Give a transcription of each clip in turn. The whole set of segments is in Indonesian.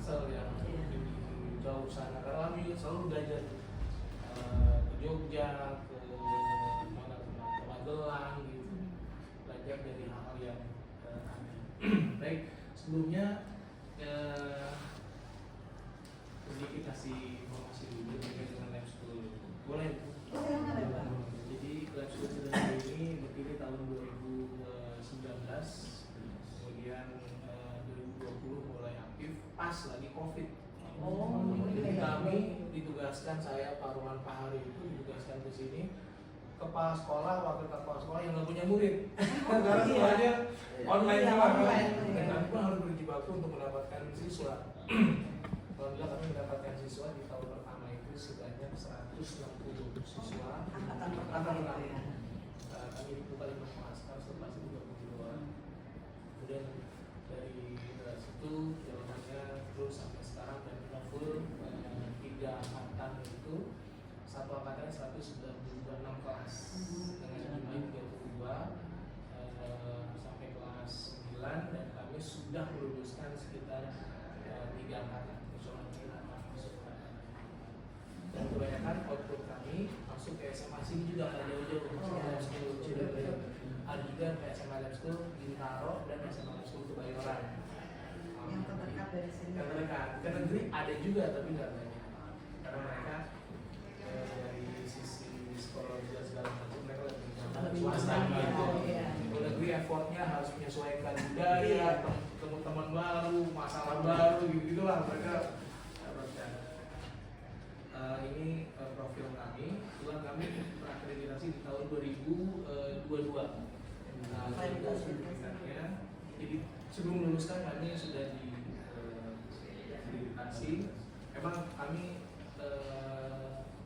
Tangsel yang lebih jauh sana. Karena kami selalu belajar ke Jogja, ke mana ke Magelang gitu, belajar dari hal-hal yang aneh. Baik, sebelumnya sedikit kasih informasi dulu terkait dengan lab school. Boleh? Jadi lab school Cilenyi ini berdiri tahun 2019, kemudian 2020 mulai aktif pas lagi COVID. Jadi kami ditugaskan, saya Pak Ruman Pahari itu ditugaskan ke sini, kepala sekolah, wakil kepala sekolah yang nggak punya murid karena semuanya online semua kan. Dan kami pun harus berjibaku untuk mendapatkan siswa. Alhamdulillah kami mendapatkan siswa di tahun pertama itu sebanyak 160 siswa. Angkatan pertama ya. Kami dibuka 5 kelas, kelas 32. Kemudian dari situ jalanannya terus sampai sekarang dan kita full 3 angkatan itu, satu angkatan 196 kelas dengan jumlah 32 sampai kelas 9, dan kami sudah meluluskan sekitar 3 angkatan. Dan kebanyakan output kami masuk ke SMA sini juga nggak jauh-jauh. Ada juga ke SMA Lab School Bintaro dan SMA Lab School Kebayoran. Yang terdekat dari sini. Yang terdekat. Ke negeri ada juga tapi nggak banyak. Karena mereka dari sisi psikologi dan segala macam mereka lebih swasta gitu. Ke negeri effortnya harus menyesuaikan budaya, ketemu teman baru, masalah baru gitu-gitulah mereka. Ini profil kami, kebetulan kami terakreditasi di tahun 2022. Nah, jadi sebelum meluluskan kami sudah diakreditasi. Memang kami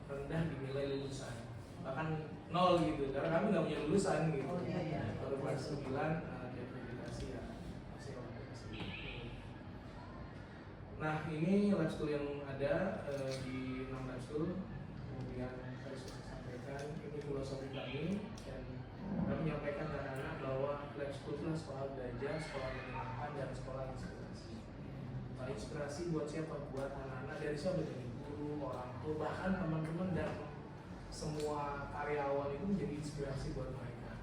rendah di nilai lulusan, bahkan 0 gitu, karena kami nggak punya lulusan gitu. Baru kelas 9 diakreditasi ya. Nah, ini lab school yang ada di 6 lab school. Kemudian saya sudah sampaikan ini filosofi kami, dan kami menyampaikan ke anak-anak bahwa lab school adalah sekolah belajar, sekolah menyenangkan, dan sekolah inspirasi. Nah, inspirasi buat siapa? Buat anak-anak, dari siapa? Dari guru, orang tua, bahkan teman-teman dan semua karyawan itu menjadi inspirasi buat mereka.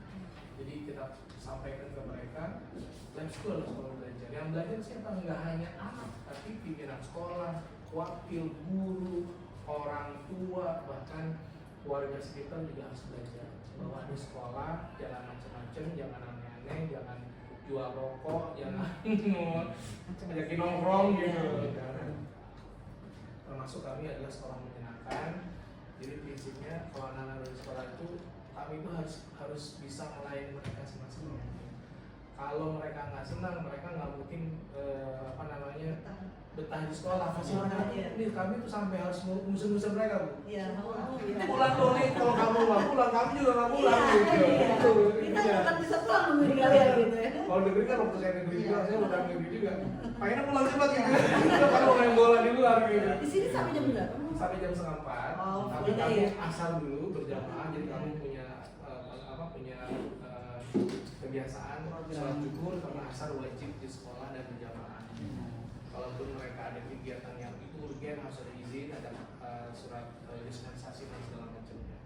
Jadi kita sampaikan ke mereka, lab school adalah sekolah belajar. Yang belajar siapa? Enggak hanya anak, tapi pimpinan sekolah, wakil guru, orang tua, bahkan warga sekitar juga harus belajar bahwa di sekolah jangan macam-macam, jangan aneh-aneh, jangan jual rokok, jangan ngajakin nongkrong gitu. Termasuk kami adalah sekolah menyenangkan. Jadi prinsipnya kalau anak-anak dari sekolah itu kami itu harus bisa melayani mereka semaksimal mungkin. Kalau mereka nggak senang, mereka nggak mungkin betah di sekolah. Ini kami tuh sampai harus ngusir-ngusir mereka, Bu. Iya. Pulang dong nih, kalau kamu nggak pulang, kami juga nggak pulang gitu. Kita akan bisa pulang nungguin kalian gitu ya. Kalau negeri kan waktu saya negeri juga, saya udah negeri juga. Pengennya pulang cepat gitu. Kalau main bola di luar gitu. Di sini sampai jam berapa? Sampai jam 3:30. Tapi kami asal dulu berjamaah, jadi kami punya kebiasaan sholat zuhur sama asar wajib di sekolah dan berjamaah. Kalaupun mereka ada kegiatan yang itu urgen harus ada izin, ada surat dispensasi dan segala macamnya.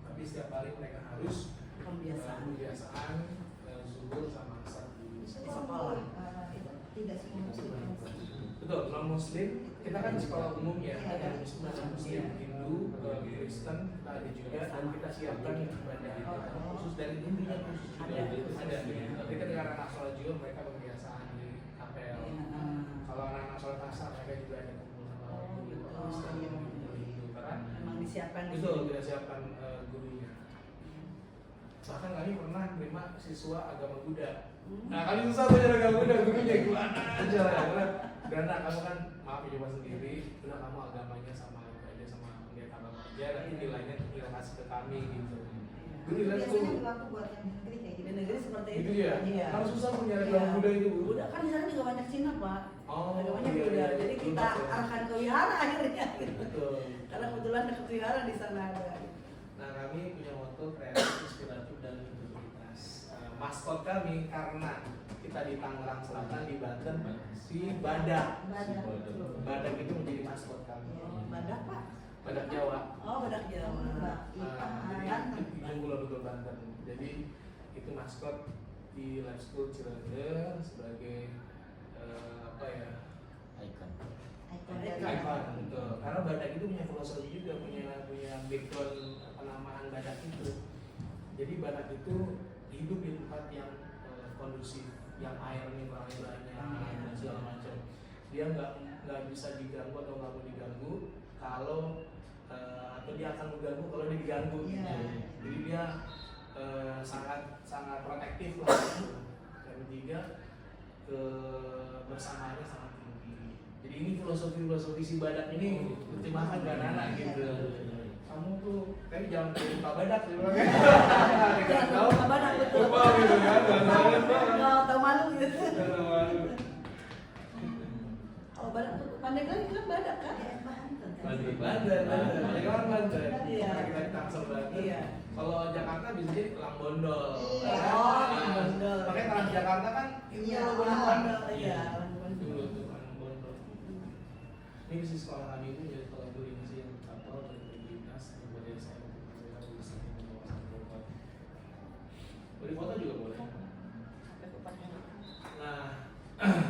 Tapi setiap hari mereka harus kebiasaan zuhur sama asar di sekolah. Tidak semua muslim. Betul, non muslim kita kan sekolah umum ya, ada muslim, Hindu, Kristen, ada juga, dan kita siapkan ibadah khusus dari Hindunya khusus juga ada. Kita dengan anak sholat juga mereka kebiasaan di kapel. Kalau anak sholat asar mereka juga ada kumpul sama Kristen, Hindu, karena memang disiapkan. Betul, kita siapkan gurunya. Bahkan kami pernah menerima siswa agama Buddha. Nah, kali susah belajar agama Buddha, gurunya gimana aja lah. Karena kamu kan maaf coba sendiri, udah kamu agamanya sama aja sama pendeta kamu aja, nanti nilainya tinggal kasih ke kami gitu. Guru bilang tuh. Biasanya berlaku buat yang negeri kayak gitu. Negeri seperti itu. Gitu ya. Iya. Harus susah punya agama Buddha itu, Bu. Buddha kan di sana juga banyak Cina, Pak. Oh, agamanya iya, Buddha. iya. Jadi kita arahkan ke wihara akhirnya. Betul. Karena kebetulan dekat wihara di sana ada. Nah, kami punya motto kreatif, inspiratif, dan integritas. Maskot kami karena kita di Tangerang Selatan di Banten si Badak. Badak itu menjadi maskot kami. Badak Pak. Badak Jawa. Oh Badak Jawa. Jadi Ujung Kulon Betul Banten. Jadi itu maskot di Life School Ciledug sebagai apa ya? Icon, betul. Karena badak itu punya filosofi juga, punya background penamaan badak itu. Jadi badak itu hidup di tempat yang kondusif, yang airnya kurang banyak dan segala macam. Dia nggak bisa diganggu atau nggak mau diganggu kalau atau dia akan mengganggu kalau dia diganggu. Jadi dia sangat protektif lah. Gitu. Dan ketiga kebersamaannya sangat tinggi. Jadi ini filosofi si badak ini terjemahkan ke anak-anak gitu. Kamu tuh kayak jangan kayak Pak Badak gitu kan. Jangan tahu Pak Badak betul. Lupa gitu kan. Nggak tahu malu gitu. Malu. Oh Badak tuh Pandeglang itu kan Badak kan? Banten. Pandeglang Banten. Iya. Kita di Tangsel Banten. Iya. Kalau Jakarta bisa jadi Langbondol. Oh, Langbondol. Makanya Transjakarta kan itu Bondol. Iya. Dulu tuh Langbondol. Ini bisnis sekolah kami itu jadi kalau dulu ini sih atau integritas kemudian saya bisa menguasai tempat. Beli foto juga boleh. Nah,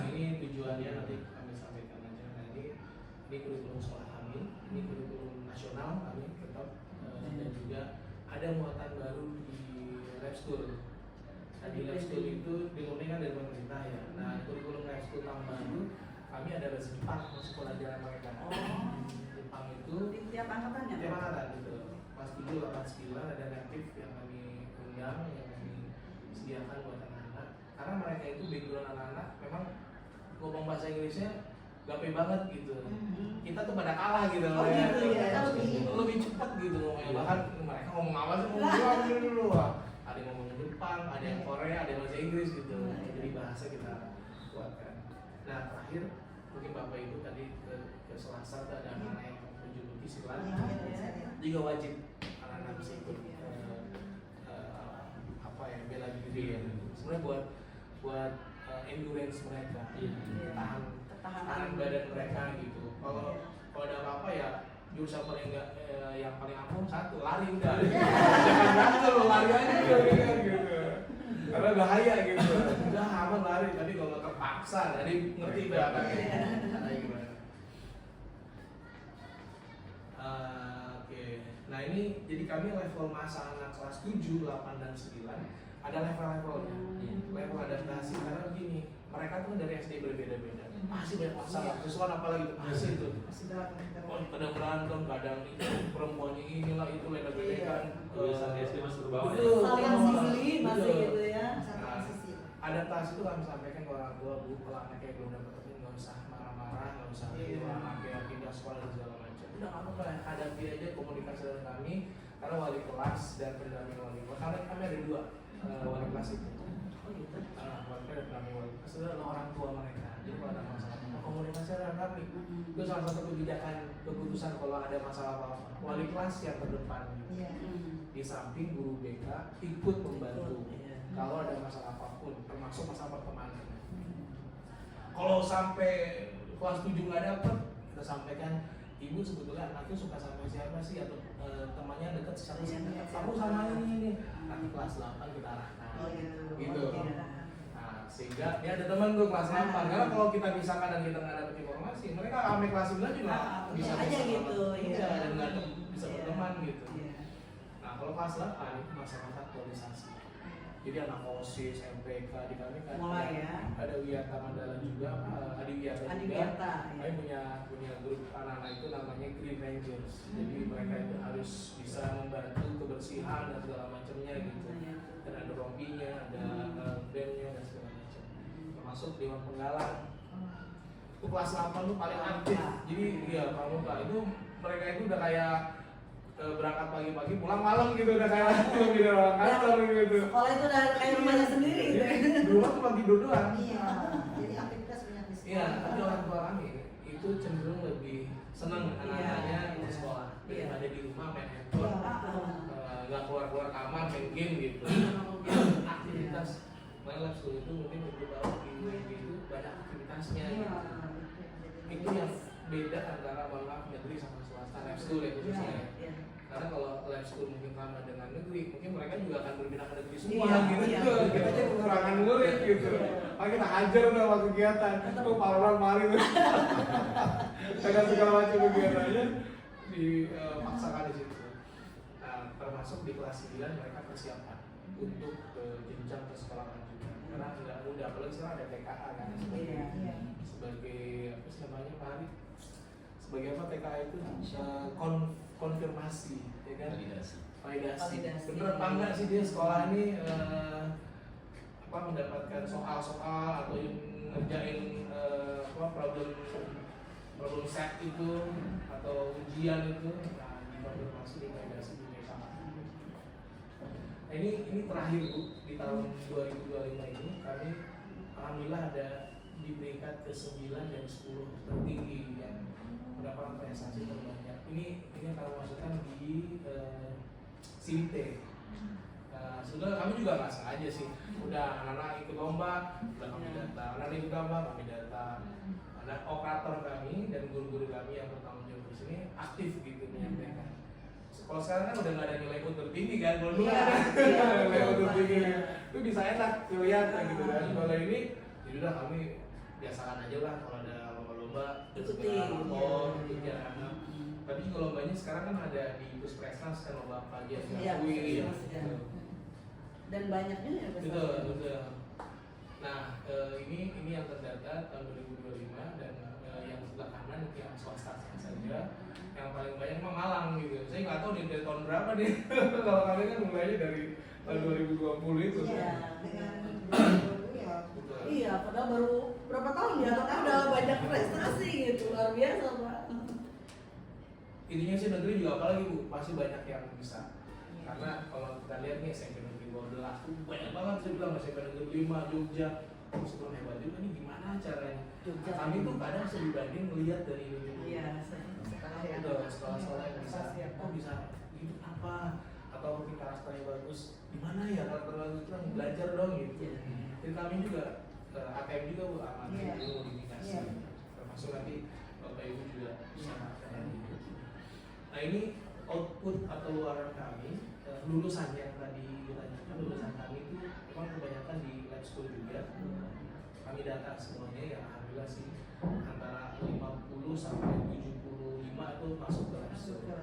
ini tujuannya nanti kami sampaikan aja. Nah ini kurikulum sekolah kami, ini kurikulum nasional kami tetap dan juga ada muatan baru di Life School. Nah, di Life School itu dimurnikan dari pemerintah ya. Nah, kurikulum Life School tahun baru kami ada bahasa Jepang masuk pelajaran mereka. Jepang itu Di tiap angkatannya. tiap angkatan gitu. Kelas 7, 8, 9 ada native yang kami undang, yang kami sediakan buat anak-anak. Karena mereka itu background anak-anak memang ngomong bahasa Inggrisnya gape banget gitu. Kita tuh pada kalah gitu. Oh gitu ya. Lebih cepat gitu ngomongnya. Bahkan mereka ngomong apa sih ngomong dulu. Ada yang ngomong Jepang, ada yang Korea, ada yang bahasa Inggris gitu. Jadi bahasa kita kuatkan. Nah terakhir mungkin Bapak Ibu tadi ke Selasa tuh ada anak yang menjuluki silat. Juga wajib anak-anak bisa ikut apa ya bela diri ya. Sebenarnya buat endurance mereka, tahan badan mereka gitu. Kalau ada apa-apa ya jurusan paling enggak yang paling ampuh satu lari udah. Jangan berantem lo lari aja gitu. Karena bahaya gitu. Udah aman lari tapi kalau terpaksa jadi ngerti berapa gimana. Oke. Nah ini jadi kami level masa anak kelas 7, 8 dan 9 ada level-levelnya. Level adaptasi karena begini, mereka tuh dari SD berbeda-beda. Pasti banyak masalah. Sesuatu apalagi pasti itu. Kadang berantem, kadang itu perempuannya inilah itu beda-beda. SD masih berbawa. Saling sisi masih gitu ya. Adaptasi itu kami sampaikan ke orang tua, Bu, kalau anaknya belum dapat teman nggak usah marah-marah, nggak usah itu anaknya pindah sekolah dan segala macam. Udah kamu hadapi aja komunikasi dengan kami, karena wali kelas dan pendamping wali kelas. Karena kami ada 2 wali kelas itu. Mereka ada pendamping wali kelas itu adalah orang tua mereka. Jadi kalau ada masalah komunikasi dengan kami, itu salah satu keputusan kalau ada masalah apa-apa. Wali kelas yang terdepan. Di samping guru BK ikut membantu. Kalau ada masalah apapun, termasuk masalah pertemanan. Kalau sampai kelas 7 nggak dapet, kita sampaikan, ibu sebetulnya anaknya suka sama siapa sih atau temannya dekat sama siapa? Kamu sama ini. Nanti kelas 8 kita arahkan. Gitu. Nah, sehingga dia ada teman tuh kelas 8. Karena kalau kita pisahkan dan kita nggak dapet informasi, mereka sampai kelas 9 juga bisa aja gitu. Iya, dan nggak bisa berteman gitu. Nah, kalau kelas 8 itu masa-masa aktualisasi. Jadi anak OSIS, MPK di kami kan mulai ya. ada Wiyata Mandala juga, Adiwiyata juga. Kami punya grup anak-anak itu namanya Green Rangers. Jadi mereka itu harus bisa membantu kebersihan dan segala macamnya gitu. Dan ada rompinya, ada bandnya dan segala macam. Termasuk Dewan Penggalang. Itu kelas 8 tuh paling aktif. Jadi iya pramuka itu mereka itu udah kayak berangkat pagi-pagi pulang malam gitu udah kayak di ruang kantor gitu. Sekolah itu udah kayak rumahnya sendiri gitu. Dulu cuma tidur doang. Iya, jadi aktivitas banyak di sekolah. Iya, tapi orang tua kami itu cenderung lebih senang anak-anaknya ke sekolah daripada di rumah main handphone, nggak keluar-keluar kamar main game gitu. Aktivitas Main lab school itu mungkin ibu tahu di UNJ itu banyak aktivitasnya. Iya. Itu yang beda antara maaf negeri sama swasta lab school ya khususnya. Iya. Karena kalau lab school mungkin sama dengan negeri, mungkin mereka juga akan berpindah ke negeri semua Iya, gitu. iya. Kita aja kekurangan murid gitu. Makanya kita hajar udah sama kegiatan. Tuh parolan mari tuh. Dengan segala macam kegiatannya dipaksakan di situ. Nah, termasuk di kelas 9 mereka persiapan untuk jenjang ke sekolahan juga. Karena tidak mudah, apalagi sekarang ada TKA kan sebagai Iya. sebagai apa sih namanya Pak Ari? Sebagai apa TKA itu konfirmasi, ya kan? Validasi. Bener apa enggak sih dia sekolah ini apa mendapatkan soal-soal atau yang ngerjain apa problem set itu atau ujian itu, nah dikonfirmasi di validasi di TKA. Nah, ini terakhir Bu, di tahun 2025 ini kami alhamdulillah ada di peringkat ke-9 dan 10 tertinggi yang mendapatkan prestasi terbanyak. Ini yang kami maksudkan di CIT. Sudah kami juga nggak sengaja sih. Udah anak-anak ikut lomba, udah kami data. Anak-anak ikut lomba, kami data. Ada operator kami dan guru-guru kami yang bertanggung jawab di sini aktif gitu menyampaikan. Kalau sekarang kan udah nggak ada nilai utur tinggi kan, kalau dulu kan ada nilai utur tinggi, itu bisa enak kelihatan gitu kan. Kalau ini, ya udah kami biasakan aja lah kalau ada lomba-lomba, Ikuti, ikuti anak-anak. Tapi juga lombanya sekarang kan ada di Puskesmas kan lomba apa aja Iya, diakui, Puskesmas, ya. gitu. Dan banyaknya ya Betul, betul. Nah, ini yang terdata tahun 2025 dan yang sebelah kanan yang swasta saja. Yang paling banyak mah Malang gitu. Saya nggak tahu dari tahun berapa nih. Kalau kami kan mulainya dari tahun 2020 itu. Iya, dengan dulu ya. Betul. Iya, padahal baru berapa tahun ya, tapi udah banyak prestasi gitu, luar biasa Pak. Intinya sih negeri juga apalagi Bu, pasti banyak yang bisa. Karena kalau kita lihat nih SMP Negeri Bawah banyak banget saya bilang SMP Negeri 5 Jogja. Super hebat juga nih gimana caranya. Jogja. Kami tuh kadang studi banding melihat dari ini. Iya, sekolah yang Betul, sekolah-sekolah yang bisa, prestasi kok bisa gitu apa? Atau mungkin karakternya bagus, gimana ya karakter bagus itu belajar dong gitu. Iya. Jadi kami juga ATM juga Bu, amati Iya. dulu modifikasi. Iya. Termasuk nanti Bapak Ibu juga bisa melakukan gitu. Nah ini output atau luaran kami, lulusan yang tadi ditanyakan, lulusan kami itu memang kebanyakan di lab school juga. Kami data semuanya ya alhamdulillah sih antara 50 sampai 75 itu masuk ke lab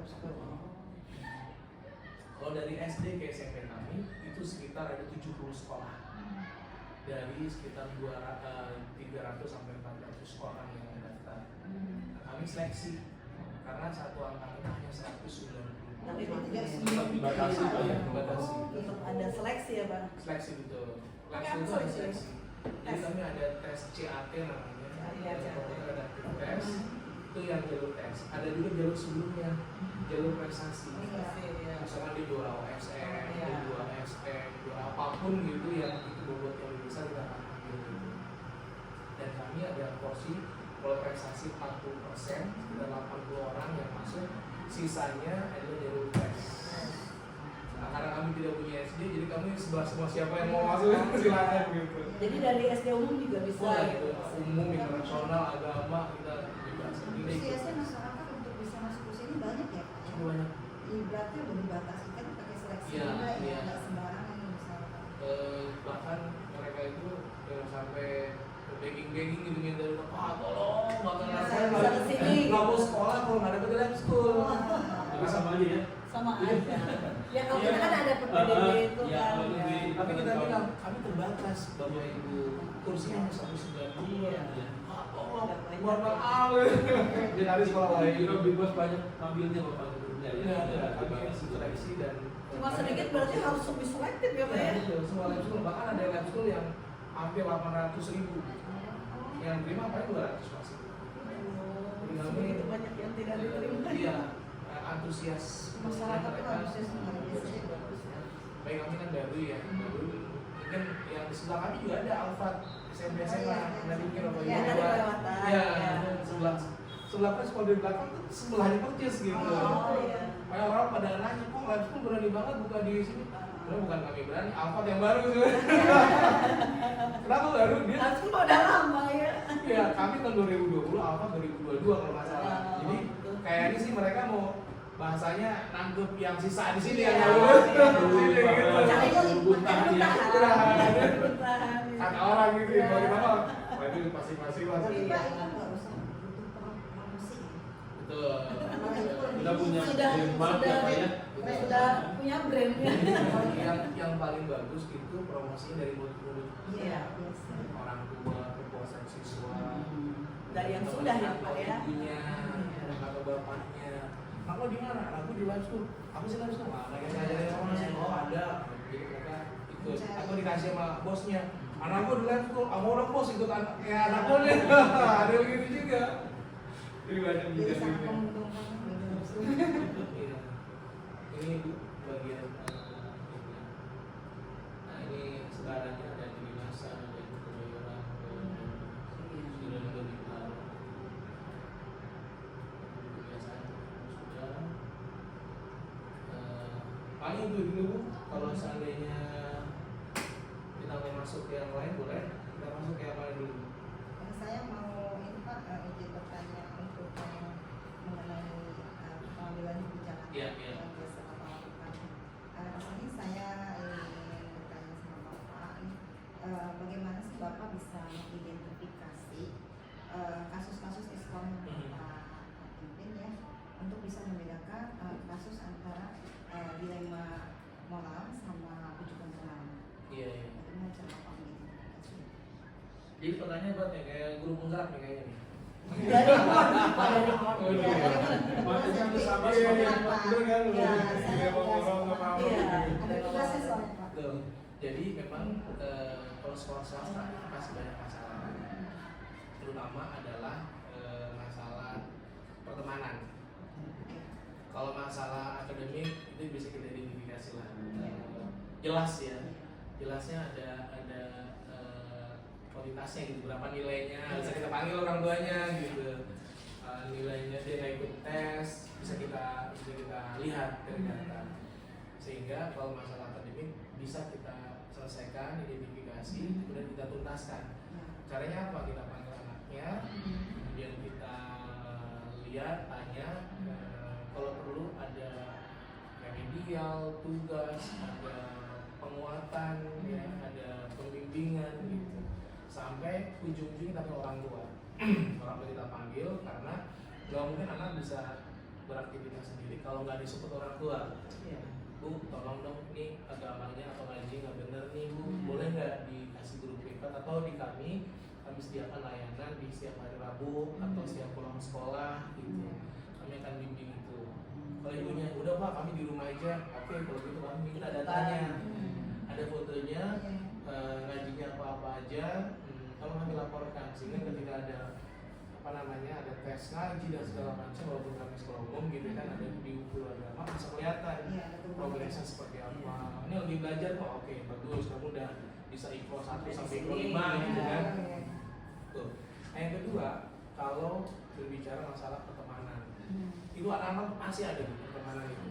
school. Kalau dari SD ke SMP kami itu sekitar ada 70 sekolah. Dari sekitar 300 sampai 400 orang yang mendaftar. Nah, kami seleksi karena satu angkatan hanya 190. Tapi Tetap dibatasi Pak ya. Dibatasi. Tetap ada seleksi ya Pak. Seleksi betul. Pakai Langsung itu apa ada itu? seleksi. Jadi kami ada tes CAT namanya. Iya, Ada CAT. komputer ada tes. Itu yang jalur tes. Ada juga jalur sebelumnya, jalur prestasi. Iya. Misalkan di juara OSM, Iya. di juara SM, juara apapun gitu yang itu bobot yang lebih besar kita akan ambil gitu. Dan kami ada porsi kalau prestasi 40%, sekitar 80 orang yang masuk, sisanya adalah jalur tes. Nah, karena kami tidak punya SD, jadi kami sebelah semua siapa yang mau masuk silakan gitu. Jadi dari SD umum juga bisa Boleh gitu. gitu, umum, internasional, agama kita bebas. Kita ikut. Biasanya masyarakat untuk bisa masuk ke sini banyak ya. Cukup banyak. Ibaratnya udah dibatasi kan pakai seleksi Iya, juga ya, iya. nggak sembarangan misalkan. Bahkan mereka itu sampai begging gitu minta Pak tolong bahkan Ya, saya bisa kesini. nggak mau sekolah kalau nggak ada lab school. Tapi sama aja ya. Sama aja. Ya kalau kita kan ada PPDB itu Iya, kan. kalau ya. negeri. Tapi kita bilang kami terbatas Bapak Ibu kursinya hanya 192. Iya. Pak tolong Nggak banyak. keluar al. Jadi hari sekolah lain. Juga bebas banyak ngambilnya Bapak Gurunya ya. Iya, ada kami seleksi dan Cuma sedikit berarti harus lebih selektif ya Pak ya. Iya, semua lab school bahkan ada lab school yang hampir 800.000 yang terima paling 200 masih. Begitu banyak yang tidak diterima. Iya, antusias Masyarakat itu mereka. harusnya luar biasa. Baik kami kan baru ya, baru mungkin yang di sebelah kami juga ada Alfat SMP SMA dari mungkin apa Ya, dari kelewatan. ya Ya. sebelah kan sekolah di belakang tuh sebelahnya percis gitu. Oh, iya. Kayak orang pada nanya kok lab school berani banget buka di sini. Sebenarnya bukan kami berani, Alphard yang baru sebenarnya. Kenapa baru dia? Harus kan udah lama ya. Iya, kami tahun 2020, Alphard 2022 kalau nggak salah. Jadi kayaknya sih mereka mau bahasanya nangkep yang sisa di sini yang Iya, lulus iya. gitu. Cari Bertahan ya. bertahan. Kata orang gitu ya, kalau kita mah, wah itu pasti lah. Tapi Pak itu nggak usah butuh promosi. Betul. Kita punya Sudah, trademark sudah, ya Pak ya. sudah punya brandnya. Yang paling bagus itu promosinya dari mulut-mulut Iya. Biasa. orang tua, kepuasan siswa, Dari yang sudah ya Pak ya. ibunya, atau bapaknya. Aku di mana? Aku di live school. Aku sih live school. Mereka ngajarin orang sih, oh ada. Jadi mereka ikut. Aku dikasih sama bosnya. Anakku di live school, aku orang bos ikut kayak anakku nih. Ada begitu juga. Jadi banyak Jadi juga sangat gitu. menguntungkan gitu. Iya. Ini Bu, bagian nah ini sekarangnya ada di Masa, ada di Kebayoran, sudah juga di Palu. Kebiasaan sudah. Paling itu dulu Bu. Kalau seandainya kita mau masuk ke yang lain boleh. Kita masuk ke yang lain dulu. Saya mau ini Pak izin bertanya untuk yang mengenai pengambilan kebijakan Iya, iya. yang biasa Bapak lakukan. Ini saya ingin bertanya sama Bapak, bagaimana sih Bapak bisa mengidentifikasi kasus-kasus Islam yang Bapak pimpin ya, untuk bisa membedakan kasus antara dilema moral sama ujukan pengalaman. Iya, iya. Bagaimana cara Bapak mengidentifikasi? Jadi pertanyaan buat nih kayak guru penggerak nih kayaknya nih. Dari Mod, Pak, dari Mod. Oh, iya. Makin sama sama Iya, semakin iya. betul kan? Iya, Iya, ngomong nggak mau. Iya. ada tugasnya soalnya Pak. Betul. Jadi memang kalau sekolah swasta itu masih banyak masalah. Terutama adalah masalah pertemanan. Kalau masalah akademik itu bisa kita identifikasi lah. Jelas ya. Jelasnya ada kualitasnya gitu, berapa nilainya, bisa kita panggil orang tuanya gitu. Nilainya dia nggak ikut tes, bisa kita lihat dari data. Sehingga kalau masalah akademik bisa kita selesaikan, identifikasi, kemudian kita tuntaskan. Caranya apa? Kita panggil anaknya, kemudian kita lihat, tanya, kalau perlu ada remedial, tugas, ada penguatan, ya, ada pembimbingan gitu. Sampai ujung-ujungnya kita ke orang tua. Orang tua kita panggil karena nggak mungkin anak bisa beraktivitas sendiri kalau nggak disupport orang tua. Bu, tolong dong nih agamanya atau ngaji nggak bener nih Bu, boleh nggak dikasih guru privat atau di kami sediakan layanan di setiap hari Rabu atau setiap pulang sekolah gitu. Kami akan bimbing itu. Kalau ibunya udah Pak kami di rumah aja, oke kalau gitu kami bikin ada datanya, ada fotonya, ngajinya apa aja, kalau kami laporkan sehingga ketika ada ada tes ngaji dan segala macam walaupun kami sekolah umum gitu kan ada di guru agama bisa kelihatan progresnya seperti apa. Ini lagi belajar kok, oke bagus kamu udah bisa IPO 1 sampai IPO 5 gitu kan. Tuh. Nah, yang kedua kalau berbicara masalah pertemanan, itu anak-anak pasti ada di pertemanan itu.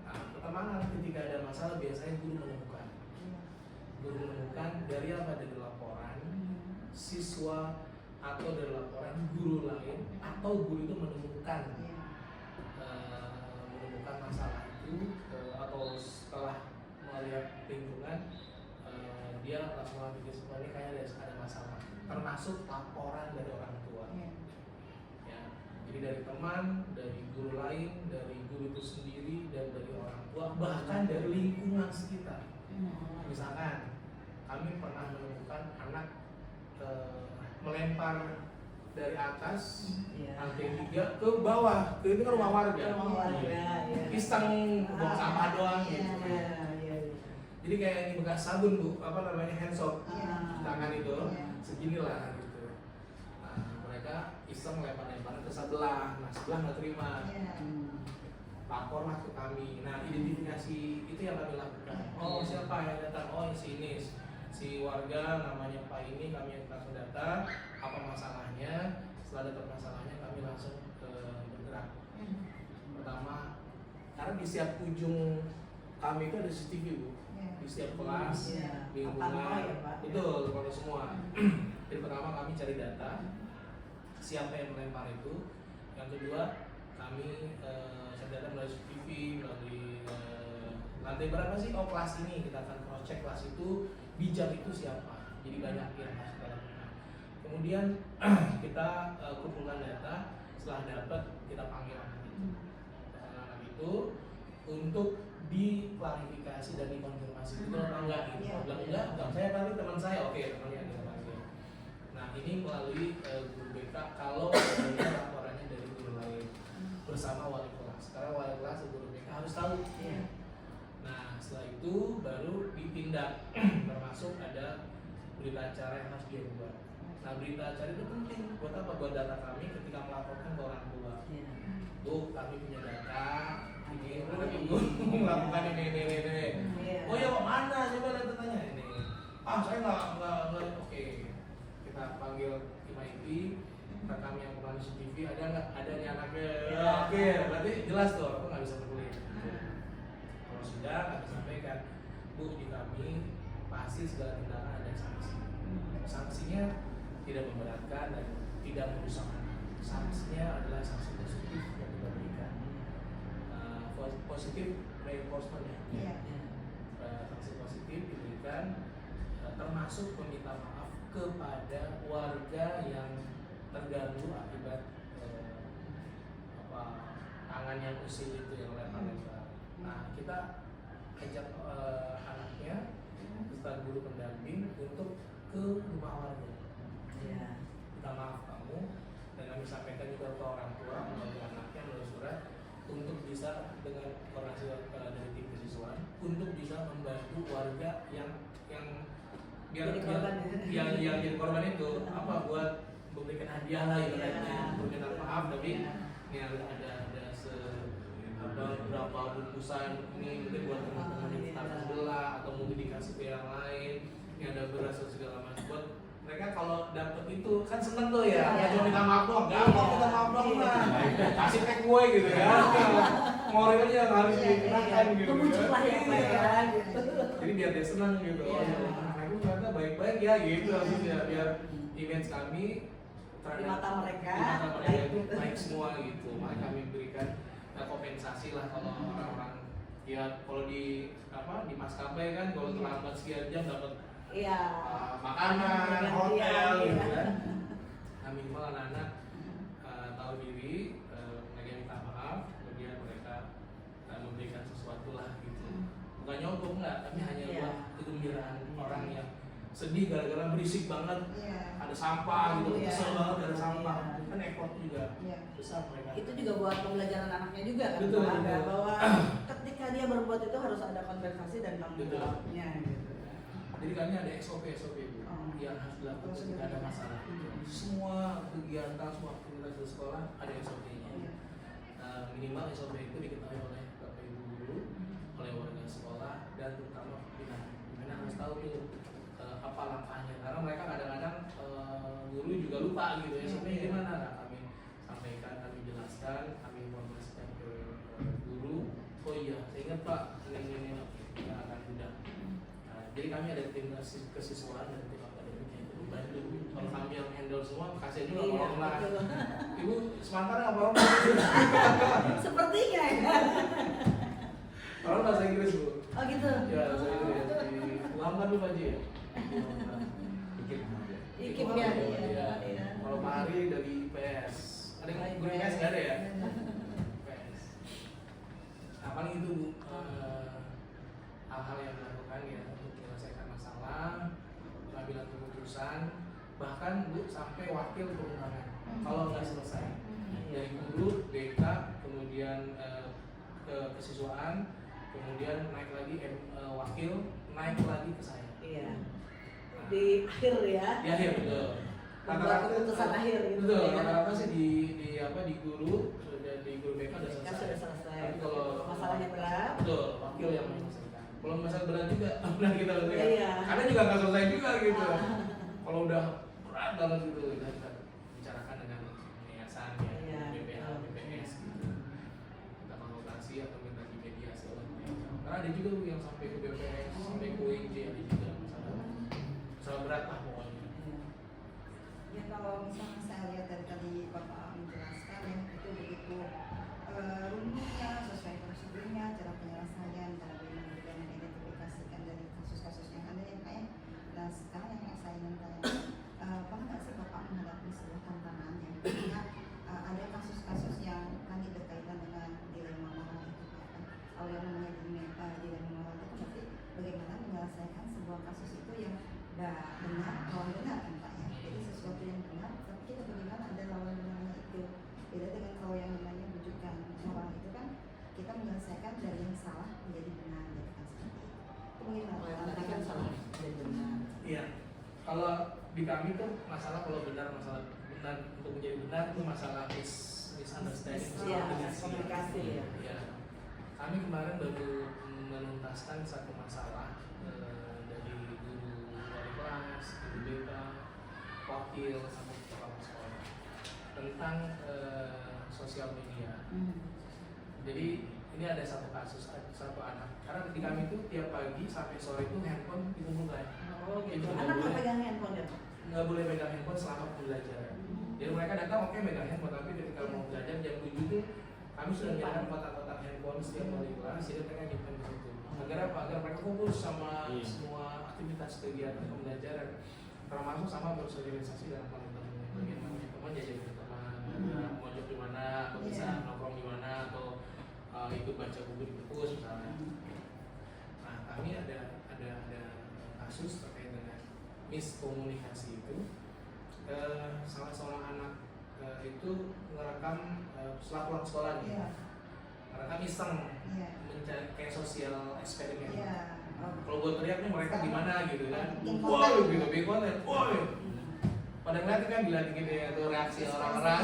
Nah, pertemanan ketika ada masalah biasanya guru menemukan. Guru menemukan dari apa? Dari laporan siswa atau dari laporan guru lain atau guru itu menemukan masalah itu atau setelah melihat lingkungan dia langsung pikir semua ini kayaknya ada masalah, termasuk laporan dari orang tua. Ya, jadi dari teman, dari guru lain, dari guru itu sendiri dan dari orang tua bahkan dari lingkungan sekitar. Misalkan kami pernah menemukan anak melempar dari atas lantai 3 ke bawah, ke itu kan rumah warga. Iseng buang sampah doang gitu. Jadi kayak ini bekas sabun Bu, hand soap di tangan itu, seginilah gitu. Nah, mereka iseng lempar-lemparan ke sebelah, nah sebelah nggak terima. Laporlah ke kami. Nah identifikasi itu yang kami lakukan. Oh siapa yang datang? Oh si warga namanya Pak ini, kami langsung data apa masalahnya. Setelah data masalahnya kami langsung bergerak. Pertama, karena di setiap ujung kami itu ada CCTV Bu di setiap kelas, Iya. lingkungan, Pantau ya, Pak. betul kalau semua. Jadi pertama kami cari data siapa yang melempar itu, yang kedua kami cari data melalui CCTV, melalui lantai berapa sih? Oh kelas ini, kita akan cross check kelas itu, di jam itu siapa. Jadi banyak yang harus kita lakukan. Kemudian kita kumpulkan data, setelah dapat kita panggil anak itu untuk diklarifikasi dan dikonfirmasi itu apa enggak gitu. Iya. Bilang enggak, saya panggil teman saya, oke temannya kita panggil. Nah ini melalui guru BK kalau adanya laporannya dari guru lain bersama wali kelas. Karena wali kelas dan guru BK harus tahu. Iya. Nah setelah itu baru ditindak, termasuk ada berita acara yang harus dia buat. Nah berita acara itu penting buat apa? Buat data kami ketika melaporkan ke orang tua. Iya. Bu, kami punya data, ini anak ibu melakukan ini. Iya. Oh ya, kok mana? Coba datanya ini. Ah, saya nggak. Oke, kita panggil tim IT, kami yang pernah CCTV, ada nggak? Ada nih anaknya. Iya. Oke, berarti jelas tuh, aku nggak bisa berkulit. Kalau sudah, kami sampaikan, Bu, di kami pasti segala tindakan ada sanksi. Sanksinya tidak memberatkan dan tidak merusak anak. Sanksinya adalah sanksi positif yang kita berikan. Positif reinforcement ya. Iya. Sanksi positif diberikan termasuk meminta maaf kepada warga yang terganggu akibat tangan yang usil itu yang lempar-lempar. Nah kita ajak anaknya serta guru pendamping untuk ke rumah warga. Iya. Minta maaf kamu, dan kami sampaikan juga ke orang tua melalui anaknya melalui surat untuk bisa dengan koordinasi dari tim kesiswaan untuk bisa membantu warga yang biar Jadi korban yang jadi korban itu apa buat memberikan hadiah lah ibaratnya, permintaan maaf tapi ini ada berapa bungkusan ini mungkin buat teman-teman di tetangga sebelah atau mungkin dikasih ke yang lain, ini ada beras dan segala macam buat mereka kalau dapet itu kan seneng tuh ya, nggak cuma minta maaf doang, gampang minta maaf doang lah, kasih take away gitu ya, ngorek aja yang harus dikenakan gitu. Kemuncul lah ya Pak ya, gitu. Jadi biar dia senang gitu, oh ya anak itu ternyata baik-baik ya gitu, maksudnya biar image kami Di mata mereka, itu baik semua gitu, makanya kami berikan kompensasi lah kalau orang-orang ya kalau di maskapai kan kalau terlambat sekian jam dapat Iya. makanan, hotel Iya. gitu kan. Nah minimal anak-anak tahu diri, mereka minta maaf, kemudian mereka memberikan sesuatu lah gitu. Bukan nyogok enggak, tapi hanya Iya. buat kegembiraan orang yang sedih gara-gara berisik banget, Iya. ada sampah gitu, Iya. kesel banget ada sampah, Iya. itu kan effort juga Iya. besar mereka. Itu juga buat pembelajaran anaknya juga kan Betul, Pak, betul. bahwa ketika dia berbuat itu harus ada kompensasi dan tanggung Betul. jawabnya gitu. Jadi kami ada SOP Bu yang harus dilakukan ketika ada masalah. Semua kegiatan, semua aktivitas di sekolah ada SOP-nya. Iya. Minimal SOP itu diketahui oleh bapak ibu guru, oleh warga sekolah dan terutama pimpinan. Pimpinan harus tahu tuh apa langkahnya. Karena mereka kadang-kadang guru juga lupa gitu SOP-nya gimana. Nah, kami sampaikan, kami jelaskan, kami informasikan ke guru. Oh iya, saya ingat Pak, ini kita akan mudah. Jadi kami ada tim kesiswaan dan tim akademiknya itu bantu. Kalau kami yang handle semua, kasih juga Iya, orang lain. betul. Ibu sementara nggak apa-apa. Sepertinya ya. Orang bahasa Inggris Bu. Oh gitu. Ya bahasa Inggris di Lamban dulu aja ya. Dikit Oh, ya. iya. Iya. Kalau Pak Ari dari IPS. Ada yang guru IPS nggak ada ya? IPS. Nah paling itu Bu. Hal-hal yang dilakukan ya untuk menyelesaikan masalah, pengambilan keputusan, bahkan Bu sampai wakil perundangan kalau nggak selesai dari guru, BK, kemudian ke kesiswaan, kemudian naik lagi wakil, naik lagi ke saya. Iya. Di akhir ya. Di akhir betul. Membuat keputusan akhir gitu betul. ya. Rata-rata sih di guru sudah di guru BK sudah Kan selesai. sudah selesai. Tapi kalau Masalahnya berat. betul wakil yang menyelesaikan. Kalau masalah berat juga, benar kita selesaikan. Iya. Karena juga nggak selesai juga gitu. Ah. Kalau udah berat banget gitu, kita bicarakan dengan yayasan ya, Iya, BPH, betul. BPS gitu. Kita konsultasi atau minta dimediasi oleh mereka. Karena ada juga Bu yang sampai ke BPS, sampai ke UIJ, ada juga masalah berat lah pokoknya. Ya kalau misalnya saya lihat dari tadi Bapak menjelaskan ya itu begitu rumitnya sesuai prosedurnya, cara penyelesaian, cara bagaimana juga mengidentifikasikan dari kasus-kasus yang ada ya Pak ya. Nah sekarang yang saya ingin tanya, pernah nggak sih Bapak menghadapi sebuah tantangan yang ketika ada kasus-kasus yang tadi berkaitan dengan dilema moral itu ya kan? Kalau yang namanya dilema moral itu berarti bagaimana menyelesaikan sebuah kasus itu yang benar lawan benar kan Pak ya. Jadi sesuatu yang benar, tapi kita bagaimana ada lawan benarnya itu. Beda dengan kalau yang namanya bujukan moral itu kan kita menyelesaikan dari yang salah menjadi benar gitu kan seperti itu. Bagaimana? Oh, yang tadi kan salah dan benar. Iya. Kalau di kami tuh masalah kalau benar untuk menjadi benar itu masalah misunderstanding, Iya, komunikasi. komunikasi ya. Iya. Kami kemarin baru menuntaskan satu masalah dari guru wali kelas, guru BK, wakil sampai kepala sekolah tentang sosial media. Jadi ini ada satu kasus, satu anak. Karena di kami itu tiap pagi sampai sore itu handphone dikumpulkan. Oh gitu. Itu Anak nggak pegang handphone ya Pak? nggak boleh pegang handphone selama pembelajaran. Jadi mereka datang oke megang handphone, tapi ketika mau belajar jam 7 itu kami sudah menyediakan kotak-kotak handphone setiap wali kelas, jadi mereka nyimpan di situ. Agar apa? Agar mereka fokus sama semua aktivitas kegiatan pembelajaran, termasuk sama bersosialisasi dalam teman-teman. Bagaimana teman jajan teman, mojok di mana, atau bisa nongkrong di mana, atau ikut baca buku di perpus misalnya. Nah kami ada kasus terkait dengan miskomunikasi itu. Salah seorang anak itu merekam setelah pulang sekolah nih, merekam iseng mencari kayak sosial eksperimen. Kalau gue teriak nih mereka gimana gitu kan, wah gitu, bikin konten, wah. Pada ngeliat kan bilang gitu ya, tuh reaksi orang-orang,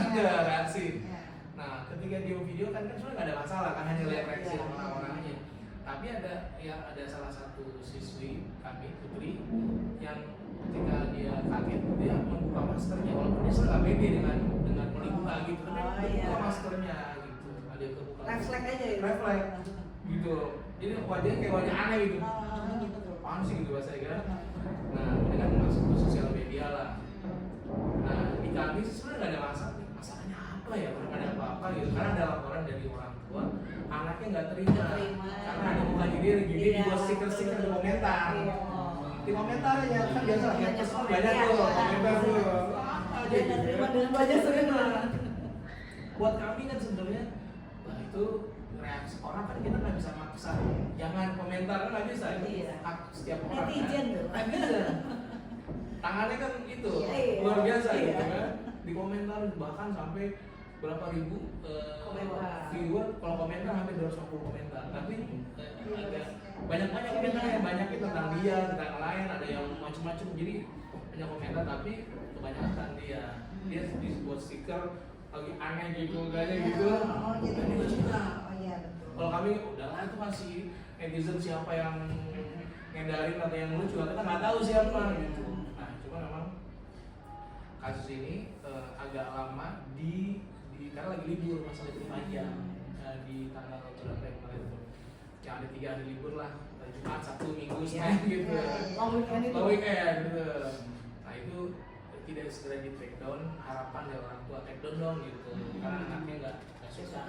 reaksi. Nah, ketika dia video kan sebenarnya nggak ada masalah kan, hanya lihat reaksi orang-orangnya. Tapi ada salah satu siswi kami Putri yang ketika dia kaget dia membuka maskernya, walaupun dia nggak pede dengan membuka gitu, tapi membuka maskernya gitu. Ada kebuka. Refleks aja ya. Refleks gitu. Jadi wajahnya kayak wajah aneh gitu. Apaan sih gitu bahasa kan? Nah, ini kan masuk ke sosial media lah. Nah, di kami sebenarnya nggak ada masalah. Masalahnya apa ya? Karena ada apa-apa gitu. Karena ada laporan dari orang tua, anaknya nggak terima. Karena ada muka diri dibuat stiker-stiker di komentar. Di komentar ya kan biasa ya, terus banyak tuh komentar tuh. Dia nggak terima dengan wajah semua. Buat kami kan sebenarnya, wah itu reaksi orang kan kita nggak bisa maksa. Jangan komentar kan nggak bisa, itu hak setiap orang. Netizen tuh. Netizen. Tangannya kan itu luar biasa gitu kan. Di komentar bahkan sampai berapa ribu viewer, kalau komentar hampir 250 komentar. Tapi agak banyak komentar yang banyak itu tentang dia, tentang lain, ada yang macam-macam. Jadi banyak komentar tapi kebanyakan tentang dia. Dia dibuat stiker lagi aneh gitu, gaya gitu. Kita juga suka. Kalau kami udahlah itu masih netizen siapa yang ngedarin atau yang lucu, kita nggak tahu siapa gitu. Nah cuma memang kasus ini agak lama karena lagi libur, masa libur panjang di tanggal berapa yang kemarin itu, yang ada 3 hari libur lah, Jumat, Sabtu, Minggu, Senin gitu. Long weekend itu. Long weekend gitu. Nah itu tidak segera di take down, harapan dari orang tua take down dong gitu, karena anaknya nggak suka.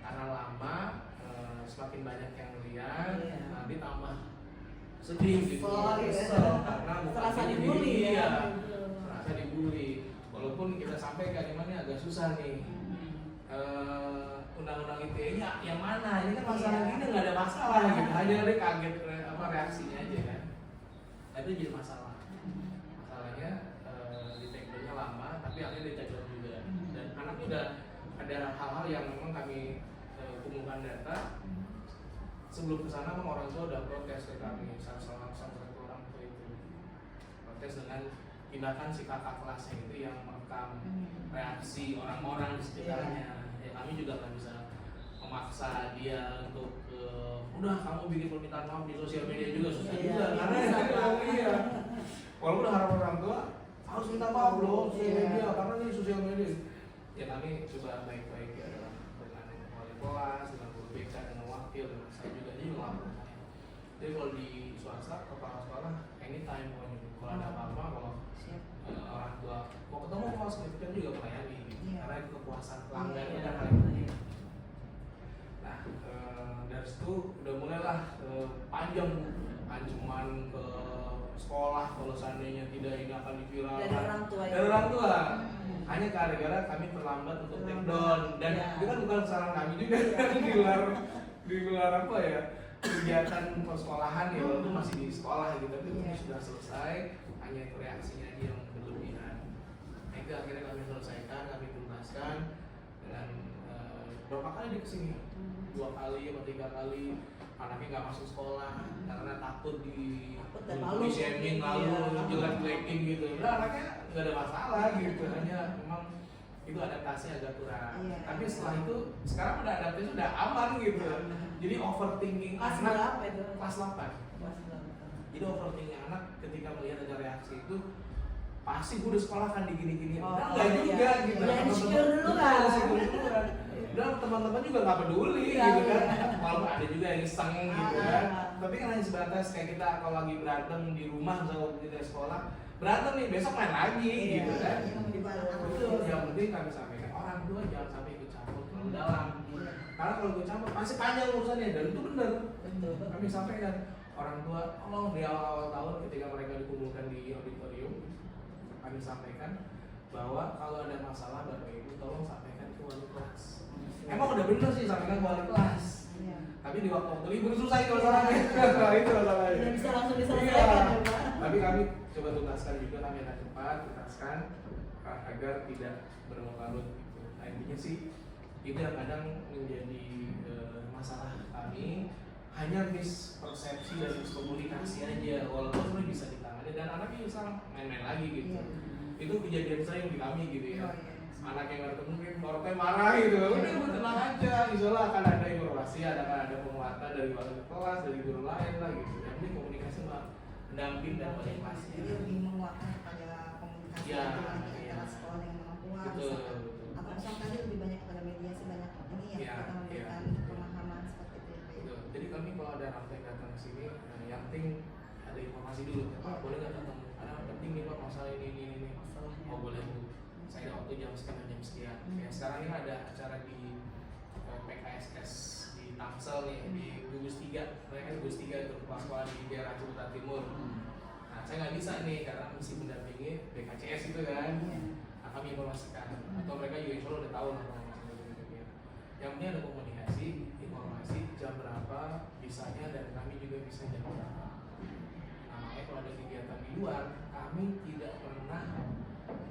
Karena lama, semakin banyak yang lihat, nanti tambah sedih gitu, karena terasa mukanya dibully ya. terasa dibully. Walaupun kita sampaikan gimana agak susah nih. Undang-undang ITE-nya yang mana? Ini kan masalah gini nggak ada masalah gitu. Hanya dia kaget reaksinya aja kan. Nah, itu jadi masalah. Masalahnya di take-down-nya lama, tapi akhirnya di take-down juga. Dan anak udah ada hal-hal yang memang kami kumpulkan data. Sebelum kesana memang orang tua udah protes ke kami, salah satu orang tua itu protes dengan tindakan si kakak kelasnya itu yang merekam reaksi orang-orang di sekitarnya. Ya kami juga nggak bisa memaksa dia untuk udah kamu bikin permintaan maaf di sosial media juga susah juga karena iya. Walaupun harapan orang tua harus minta maaf loh sosial media karena ini sosial media. Ya kami coba baik-baik ya dengan wali kelas, dengan guru BK, dengan wakil, dengan saya juga dia melapor saya. Jadi kalau di swasta kepala sekolah anytime pokoknya. Kalau ada apa-apa, kalau orang tua mau ketemu kalau signifikan juga melayani gitu. Karena itu kekuasaan pelanggan itu kan hal yang penting. Nah dari situ udah mulailah panjang ancaman ke sekolah kalau seandainya tidak ini akan diviralkan Dari orang tua ya? Dari orang tua. Hanya gara-gara kami terlambat untuk take down dan itu kan bukan kesalahan kami juga di luar apa ya kegiatan persekolahan ya walaupun masih di sekolah gitu tapi ini sudah selesai, hanya itu reaksinya aja yang berlebihan. Nah, itu akhirnya kami selesaikan, kami tuntaskan dengan berapa kali dia kesini 2 kali atau 3 kali anaknya nggak masuk sekolah karena takut di shaming lalu jelek-jelekin gitu. Nah, anaknya nggak ada masalah gitu, hanya memang itu adaptasi agak kurang. Tapi setelah itu sekarang udah adaptasi udah aman gitu. Jadi overthinking Kelas anak berapa itu? kelas 8. Jadi overthinking anak ketika melihat ada reaksi itu pasti gue udah sekolah kan digini-gini. Enggak juga gitu. Ya, insecure dulu kan. Dan teman-teman juga nggak peduli gitu kan. Walaupun ada juga yang iseng gitu kan. Tapi kan hanya sebatas kayak kita kalau lagi berantem di rumah sama kita sekolah berantem nih besok main lagi gitu kan. Betul. Yang penting kami sampaikan orang tua jangan sampai ikut campur terlalu dalam. Karena kalau ikut campur pasti panjang urusannya dan itu benar. Kami sampaikan orang tua tolong di awal-awal tahun ketika mereka dikumpulkan di auditorium kami sampaikan bahwa kalau ada masalah Bapak Ibu tolong sampaikan ke wali kelas. Emang udah bener sih sampaikan ke wali kelas. Tapi di waktu libur susah itu masalahnya. Itu masalahnya. Dan bisa langsung diselesaikan ya Pak. Tapi kami coba tuntaskan juga, kami akan cepat tuntaskan agar tidak berlarut gitu. Nah intinya sih itu yang kadang menjadi masalah kami, hanya mispersepsi dan miskomunikasi aja walaupun sebenarnya bisa ditangani dan anaknya bisa main-main lagi gitu. Itu kejadian sering di kami gitu ya. Anak yang nggak mungkin orangnya marah gitu, udah tenang aja, insyaallah akan ada informasi, akan ada penguatan dari wali kelas, dari guru lain lah gitu. Yang penting komunikasi mah pendamping dan wali kelas. Jadi lebih menguatkan kepada komunikasi antara sekolah dengan orang tua. Betul. Atau misalnya tadi lebih banyak kepada mediasi banyak ini ya kita memberikan pemahaman seperti itu. Betul. Jadi kami kalau ada anak yang datang ke sini, yang penting ada informasi dulu. Pak boleh nggak datang? Karena penting nih Pak masalah ini. Oh boleh Bu. Saya ada waktu jam sekian. Ya, sekarang ini ada acara di PKSS di Tangsel nih di gugus 3. Mereka gugus 3 itu kepala sekolah di daerah Ciputat Timur. Nah saya nggak bisa nih karena mesti mendampingi BKCS itu kan. Nah, kami informasikan atau mereka juga insya Allah udah tahu lah informasi. Yang penting ada komunikasi, informasi jam berapa bisanya dan kami juga bisa jam berapa. Nah makanya kalau ada kegiatan di luar kami tidak pernah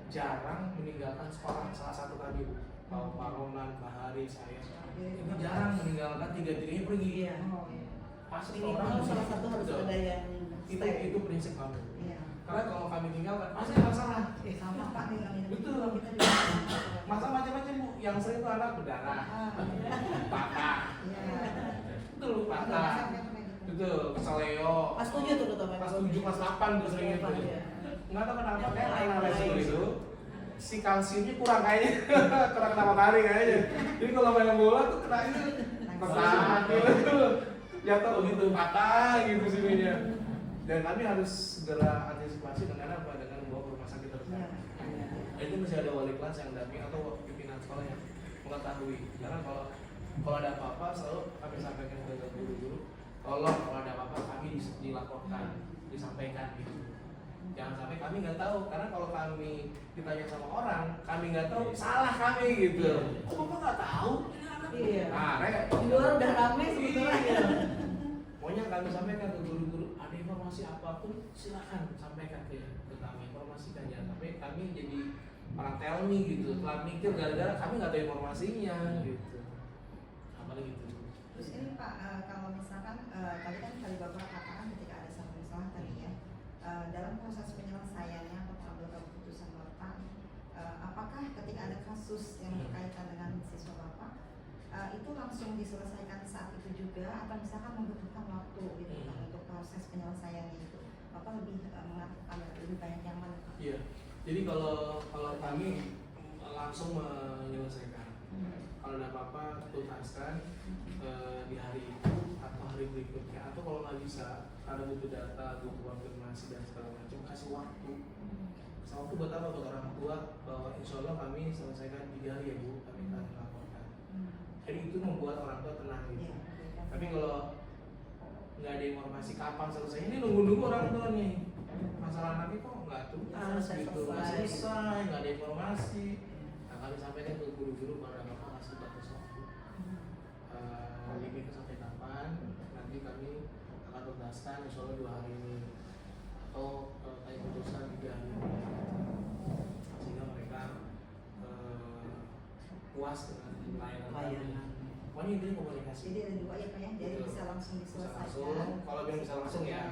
jarang meninggalkan sekolah. Salah satu kami Pak Ronan, Pak Hari, saya ini jarang meninggalkan 3-3-nya pergi. Pasti orang salah satu harus ada yang itu prinsip kami. Karena kalau kami tinggalkan pasti ada masalah. Sama Pak nih kami. Betul. Masalah macam-macam Bu. Yang sering itu anak berdarah, patah. Betul patah. Betul keseleo. Pas 7 tuh terutama. Pas 7, pas 8 tuh sering itu. Nggak tahu kenapa kayak anak resiko itu si kalsiumnya kurang kayaknya kurang kenapa kali kayaknya. Jadi kalau main bola tuh kena itu patah gitu, jatuh begitu patah gitu sininya. Dan kami harus segera antisipasi dengan apa? Dengan membawa ke rumah sakit terdekat. Itu mesti ada wali kelas yang damping atau pimpinan sekolah yang mengetahui. Karena kalau ada apa-apa selalu kami sampaikan ke guru-guru. Tolong kalau ada apa-apa kami dilaporkan, disampaikan gitu. Jangan sampai kami nggak tahu, karena kalau kami ditanya sama orang, kami nggak tahu, salah kami gitu. Oh bapak nggak tahu? Iya. Nah, di luar udah ramai sebetulnya. Pokoknya kami sampaikan ke guru-guru, ada informasi apapun silakan sampaikan ke kami, informasikan jangan sampai kami jadi orang tell me gitu, telah mikir gara-gara kami nggak tahu informasinya gitu. Apalagi gitu. Terus ini Pak, kalau misalkan tadi kan Bapak katakan ketika ada satu masalah tadi ya. Dalam proses penyelesaiannya atau pengambilan keputusan Bapak, apakah ketika ada kasus yang berkaitan dengan siswa Bapak itu langsung diselesaikan saat itu juga atau misalkan membutuhkan waktu gitu kan untuk proses penyelesaiannya itu Bapak lebih mengatakan lebih banyak yang mana? Iya, jadi kalau kami langsung menyelesaikan Kalau ada apa-apa tuntaskan di hari itu atau hari berikutnya, atau kalau nggak bisa ada butuh data, butuh konfirmasi dan segala macam, kasih waktu. Kasih waktu buat apa? Buat orang tua bahwa insya Allah kami selesaikan 3 hari ya Bu, kami akan melaporkan. Jadi itu membuat orang tua tenang gitu. Tapi kalau nggak ada informasi kapan selesai, ini nunggu-nunggu orang tua nih, masalah anaknya kok nggak tuntas gitu, nggak selesai, nggak ada informasi. Nah kami sampaikan ke guru-guru pada bapak kasih batas waktu, limit sampai kapan, nanti kami akan tuntaskan insya Allah 2 hari ini atau kami putuskan 3 hari ini, sehingga mereka puas dengan layanan kami. Pokoknya intinya komunikasi. Jadi ada 2 ya Pak ya, jadi bisa langsung Bisa diselesaikan. langsung, kalau yang bisa langsung ya,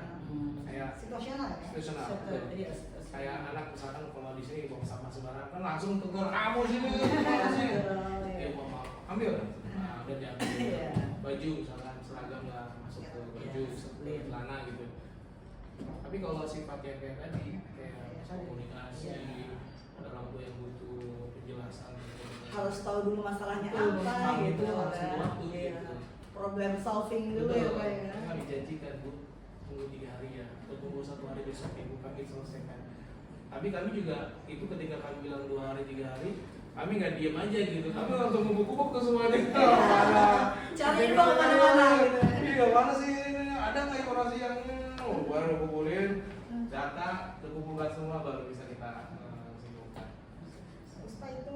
kayak Situasional ya. situasional. Jadi betul. Kayak anak misalkan kalau di sini buang sampah sembarangan kan langsung tegur kamu sini, sini. Ya mau maaf, ambil. Nah, udah diambil. Iya. Baju misalkan seragam nggak masuk ke baju, ke celana gitu. Tapi kalau sifat yang kayak tadi, kayak komunikasi, ada orang tua yang butuh penjelasan. harus tahu dulu masalahnya Betul, apa memang gitu itu harus kan. waktu Iya. gitu. Problem solving dulu Betul, ya Pak ya. nggak dijanjikan Bu, tunggu 3 hari ya, atau tunggu 1 hari besok minggu kami selesaikan. Tapi kami juga itu ketika kami bilang 2 hari 3 hari, kami nggak diem aja gitu, kami langsung membuk-buk ke semuanya. Cari info kemana-mana gitu. Iya mana sih ini? Ada nggak informasi yang baru kumpulin data, terkumpulkan semua baru bisa kita simpulkan. Puspa itu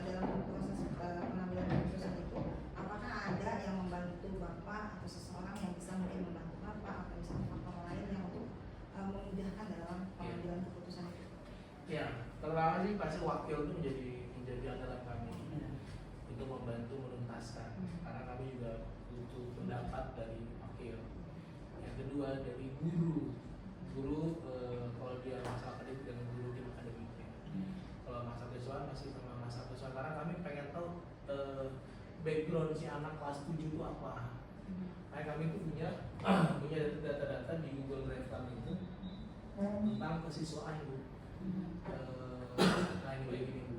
dalam proses pengambilan keputusan itu, apakah ada yang membantu Bapak atau seseorang yang bisa mungkin membantu Bapak atau misalnya faktor lain yang untuk memudahkan dalam pengambilan keputusan itu? Ya, pertama sih pasti wakil itu menjadi andalan kami untuk membantu menuntaskan, karena kami juga butuh pendapat dari wakil. Yang kedua dari guru kalau dia masalah akademik dengan guru tim akademiknya. Kalau masa siswa masih sama masa siswa, karena kami pengen tahu background si anak kelas 7 itu apa. Nah kami itu punya data-data di Google Drive kami itu tentang kesiswaan Bu. Nah ini kayak gini Bu.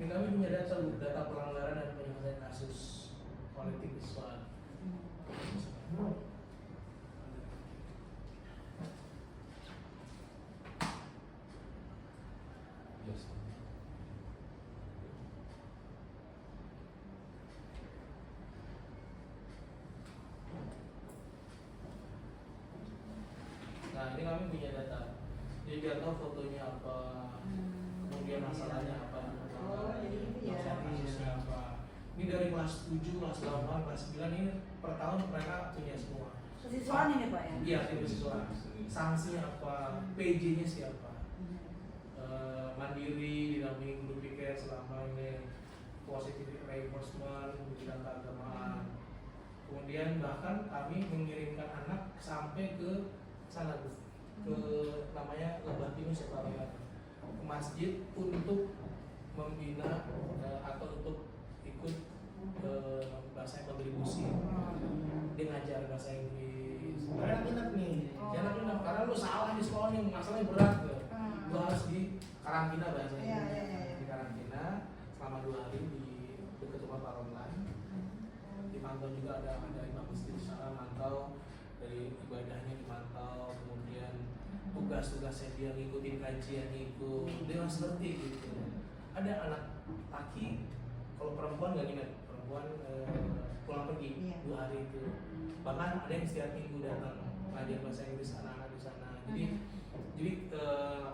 Ini kami punya data pelanggaran dan penyelesaian kasus politik siswa. Nah ini kami punya data, jadi biar tahu fotonya apa, kemudian masalahnya apa, Oh, jadi gitu ya. kasusnya apa. Ini dari kelas 7, kelas 8, kelas 9 ini per tahun mereka punya semua. Kesiswaan ini Pak ya. Iya, tim siswa. Sanksinya apa, PJ-nya siapa, mandiri, didampingi guru piket selama ini, positive reinforcement, bidang keagamaan. Kemudian bahkan kami mengirimkan anak sampai ke sana Bu, ke namanya Lebah Pinus ya Pak, ke masjid untuk membina atau untuk ikut bahasa kontribusi. Dia ngajar bahasa Inggris. Karena enak nih, jangan enak karena lu salah di sekolah nih, masalahnya berat tuh. Lu harus di karantina bahasa Iya, Inggris. iya, iya. Di karantina selama 2 hari di dekat rumah Pak Romlan. Dipantau juga ada imam masjid di sana, mantau dari ibadahnya dimantau, kemudian tugas-tugasnya dia ngikutin kajian itu, dia harus ngerti gitu. Ada anak laki, kalau perempuan nggak ingat, perempuan pulang pergi Iya. 2 hari itu. Bahkan ada yang setiap minggu datang ngajar bahasa Inggris anak-anak di sana. Jadi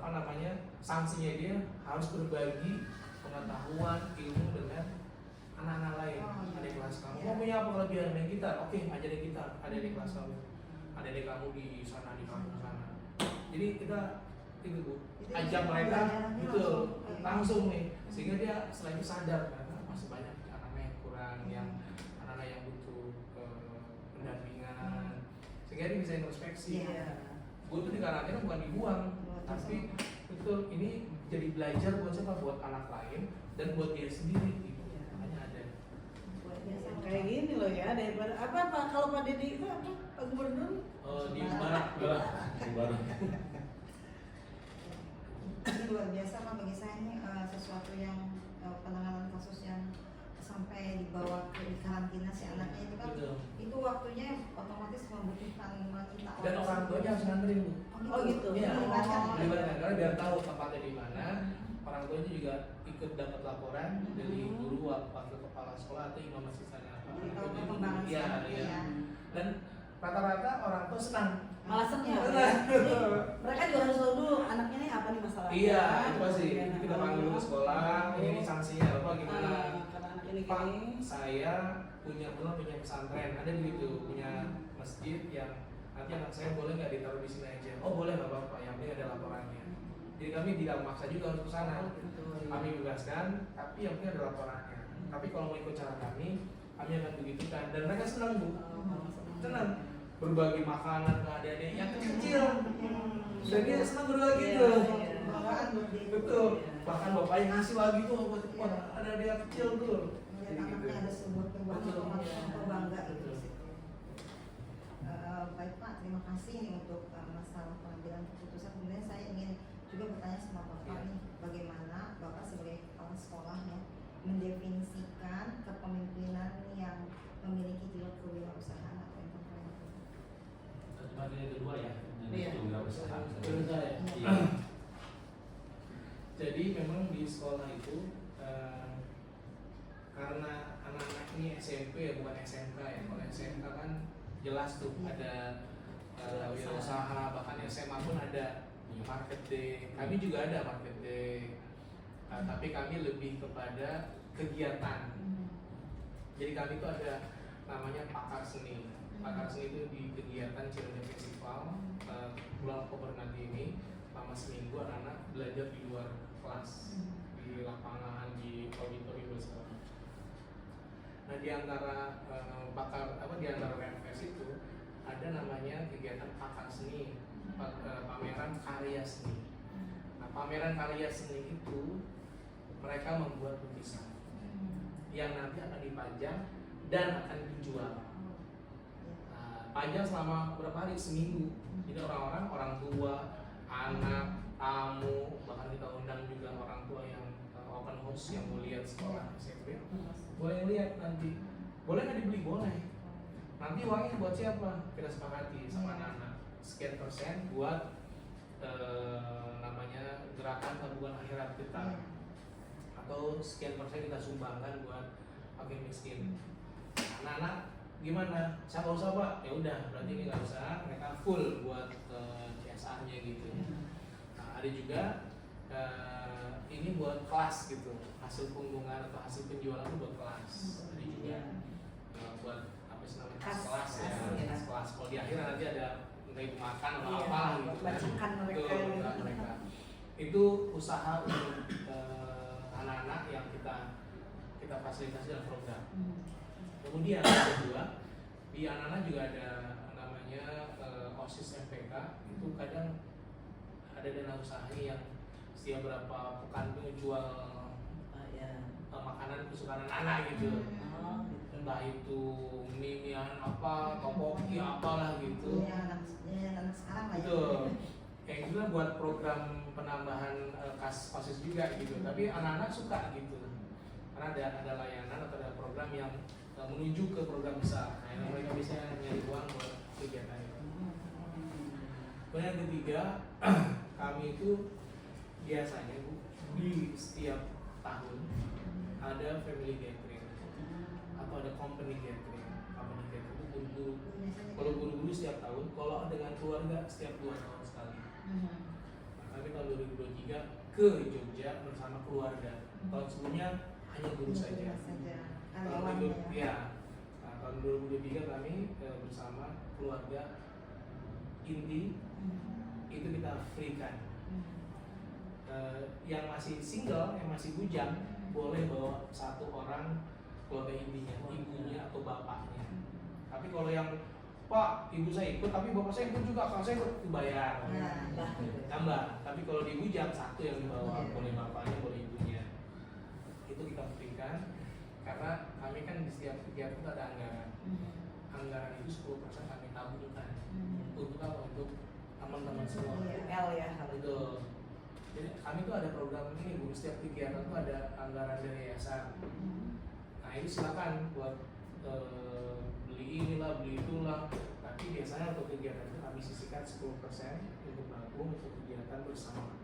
apa namanya, sanksinya dia harus berbagi pengetahuan ilmu dengan anak-anak lain. Ada di kelas kamu, kamu punya apa kelebihan dengan kita? Oke, ajarin kita. Ada di kelas kamu, ada di kamu di sana, di kampung sana. Jadi kita itu Bu, Itu ajak mereka pembelajarannya betul langsung. langsung nih, sehingga dia selain itu sadar karena masih banyak anak-anak yang kurang, yang anak-anak yang butuh pendampingan, sehingga dia bisa introspeksi. Iya. Gue tuh di karantina bukan dibuang, tapi betul ini jadi belajar buat siapa, buat anak lain dan buat dia sendiri gitu. Makanya ada. Luar biasa. Kayak gini loh ya, daripada apa Pak, kalau Pak Dedi itu apa Pak Gubernur? Di barat Ini luar biasa Pak, bagi saya ini sesuatu yang penanganan kasus yang karantina si anaknya itu kan, Betul. itu waktunya otomatis membutuhkan meminta Dan orang tuanya harus nganterin Bu. Oh gitu. Iya. Melibatkan. Melibatkan karena biar tahu tempatnya di mana. Orang tuanya juga ikut dapat laporan dari guru, wakil kepala sekolah atau imam masjid sana apa. Jadi tahu Jadi, perkembangan si iya, anaknya iya. ya. Dan rata-rata orang tua senang. Malah seneng. Senang. Jadi, mereka juga harus tahu dulu anaknya nih apa nih masalahnya. Iya, itu pasti. Iya, Itu kita nah, panggil dulu ke sekolah, ini sanksinya apa gimana. karena anak ini Pak, gini. saya punya pesantren, ada begitu, punya masjid yang nanti anak saya boleh nggak ditaruh di sini aja? Oh boleh nggak Bapak, yang penting ada laporannya. Jadi kami tidak memaksa juga harus ke sana. Kami bebaskan, tapi yang penting ada laporannya. Tapi kalau mau ikut cara kami akan begitukan. Dan mereka senang Bu, senang berbagi makanan ke adik-adik yang kecil. Dan dia senang berbagi Iya, tuh. iya. Banggaan buat dia. Betul. Bahkan bapaknya ngasih lagi tuh buat ada adik kecil tuh. Melihat anaknya ada sebuah perubahan Betul. atau bangga gitu Betul. di situ. Baik Pak, terima kasih nih untuk masalah pengambilan keputusan. Kemudian saya ingin juga bertanya sama Bapak Iya. nih, bagaimana Bapak sebagai kepala sekolah ya mendefinisikan kepemimpinan yang memiliki jiwa kewirausahaan atau entrepreneur. Cuma ini kedua ya, Iya. wirausaha. Menurut saya. Iya. Jadi memang di sekolah itu karena anak-anak ini SMP ya bukan SMK ya. Kalau SMK kan jelas tuh ada wirausaha, bahkan SMA pun ada market day. Kami juga ada market day. Tapi kami lebih kepada kegiatan. Jadi kami itu ada namanya pakar seni. Pakar seni itu di kegiatan Cirebon Festival bulan Oktober nanti ini selama seminggu anak-anak belajar di luar kelas di lapangan di auditorium besar. Nah di antara di antara RFS itu ada namanya kegiatan pakar seni, pameran karya seni. Nah pameran karya seni itu mereka membuat lukisan yang nanti akan dipajang dan akan dijual. Pajang selama berapa hari? Seminggu. Jadi orang tua, anak, tamu, bahkan kita undang juga orang tua yang open house yang mau lihat sekolah SMP. Boleh lihat nanti. Boleh nggak dibeli? Boleh. Nanti uangnya buat siapa? Kita sepakati sama anak-anak. Sekian persen buat namanya gerakan tabungan akhirat kita. Atau sekian persen kita sumbangkan buat fakir miskin. Anak-anak gimana? Saya nggak usah Pak. Ya udah, berarti ini nggak usah. Mereka full buat CSR-nya gitu. Nah, ada juga ini buat kelas gitu. Hasil penggunaan atau hasil penjualan itu buat kelas. Ada juga buat apa sih namanya kelas ya. Kelas. Kalau di akhir nanti ada entah itu makan atau Iya, apa gitu. bacakan mereka. Betul, bacakan mereka. Itu usaha untuk anak-anak yang kita fasilitasi dalam program. Kemudian yang kedua, di anak-anak juga ada namanya OSIS MPK. Itu kadang ada dana usahanya yang setiap berapa pekan itu jual makanan kesukaan anak gitu. Entah itu mie-mian apa, topoki apalah gitu. Anak sekarang lah ya. Itu kayak gitu lah buat program penambahan kas OSIS juga gitu. Tapi anak-anak suka gitu. Karena ada layanan atau ada program yang menuju ke program besar. Nah, yang mereka bisa nyari uang buat kegiatan itu. Kemudian yang ketiga, kami itu biasanya Bu, di setiap tahun ada family gathering atau ada company gathering. Company gathering itu guru-guru. Kalau guru-guru setiap tahun, kalau dengan keluarga setiap 2 tahun sekali. Nah, kami tahun 2023 ke Jogja bersama keluarga. Tahun sebelumnya hanya guru saja. Tahun tahun 2023 kami bersama keluarga inti itu kita free kan. Yang masih single, yang masih bujang boleh bawa 1 orang keluarga intinya, ibunya atau bapaknya. Tapi kalau yang Pak, ibu saya ikut, tapi bapak saya ikut juga, kalau saya ikut dibayar. Tambah. Tapi kalau di bujang 1 yang dibawa, boleh bapaknya, boleh ibunya. Itu kita berikan. Karena kami kan di setiap kegiatan itu ada anggaran. Anggaran itu 10% kami tabungkan. Untuk apa? Untuk teman-teman semua. L ya. Itu. Jadi kami tuh ada program ini Bu, setiap kegiatan tuh ada anggaran dari yayasan. Nah itu silakan buat beli inilah beli itulah, tapi biasanya untuk kegiatan itu kami sisihkan 10% untuk nabung untuk kegiatan bersama.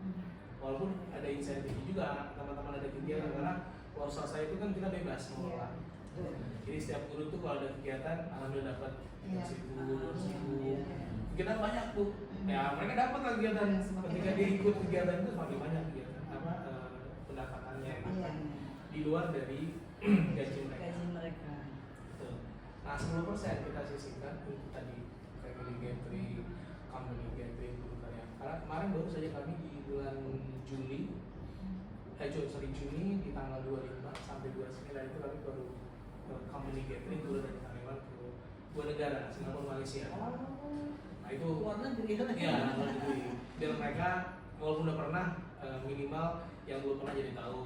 Walaupun ada insentif juga, teman-teman ada kegiatan karena kalau swasta itu kan kita bebas mengelola. Jadi setiap guru tuh kalau ada kegiatan, alhamdulillah dapat 1.000, 2.000. Kegiatan banyak tuh. Ya mereka dapat lah kegiatan. Ketika dia ikut kegiatan itu semakin banyak kegiatan pendapatannya gitu. Di luar dari gaji mereka. Betul. Nah 10% kita sisihkan untuk tadi family gathering, company gathering, guru karya. Karena kemarin baru saja kami di bulan Juni di tanggal 25 sampai 29 itu kami baru company gathering guru dari karyawan ke dua negara, Singapura, Malaysia. Nah itu luar negeri ya luar negeri. Biar mereka walaupun udah pernah minimal yang belum pernah jadi tahu.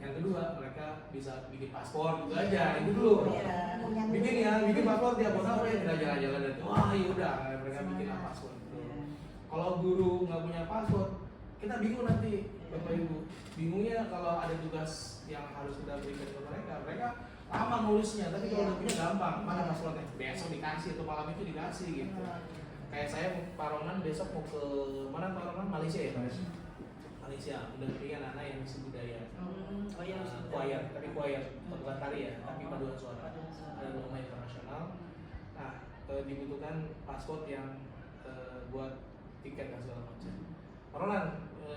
Yang kedua mereka bisa bikin paspor juga aja itu dulu. Bikin paspor tiap orang udah kita jalan-jalan dan wah ya udah mereka bikin paspor. Kalau guru nggak punya paspor kita bingung nanti Bapak Ibu. Bingungnya kalau ada tugas yang harus kita berikan ke mereka lama nulisnya, tapi kalau udah punya gampang, mana paspornya besok dikasih atau malam itu dikasih gitu. Kayak saya Pak Ronan besok mau ke mana Pak Ronan? Malaysia ya Pak? Malaysia, mendampingi anak-anak yang misi budaya. Choir, tapi choir bukan tari ya, tapi paduan suara. Ada lomba internasional. Nah, dibutuhkan paspor yang buat tiket dan segala macam. Pak Ronan,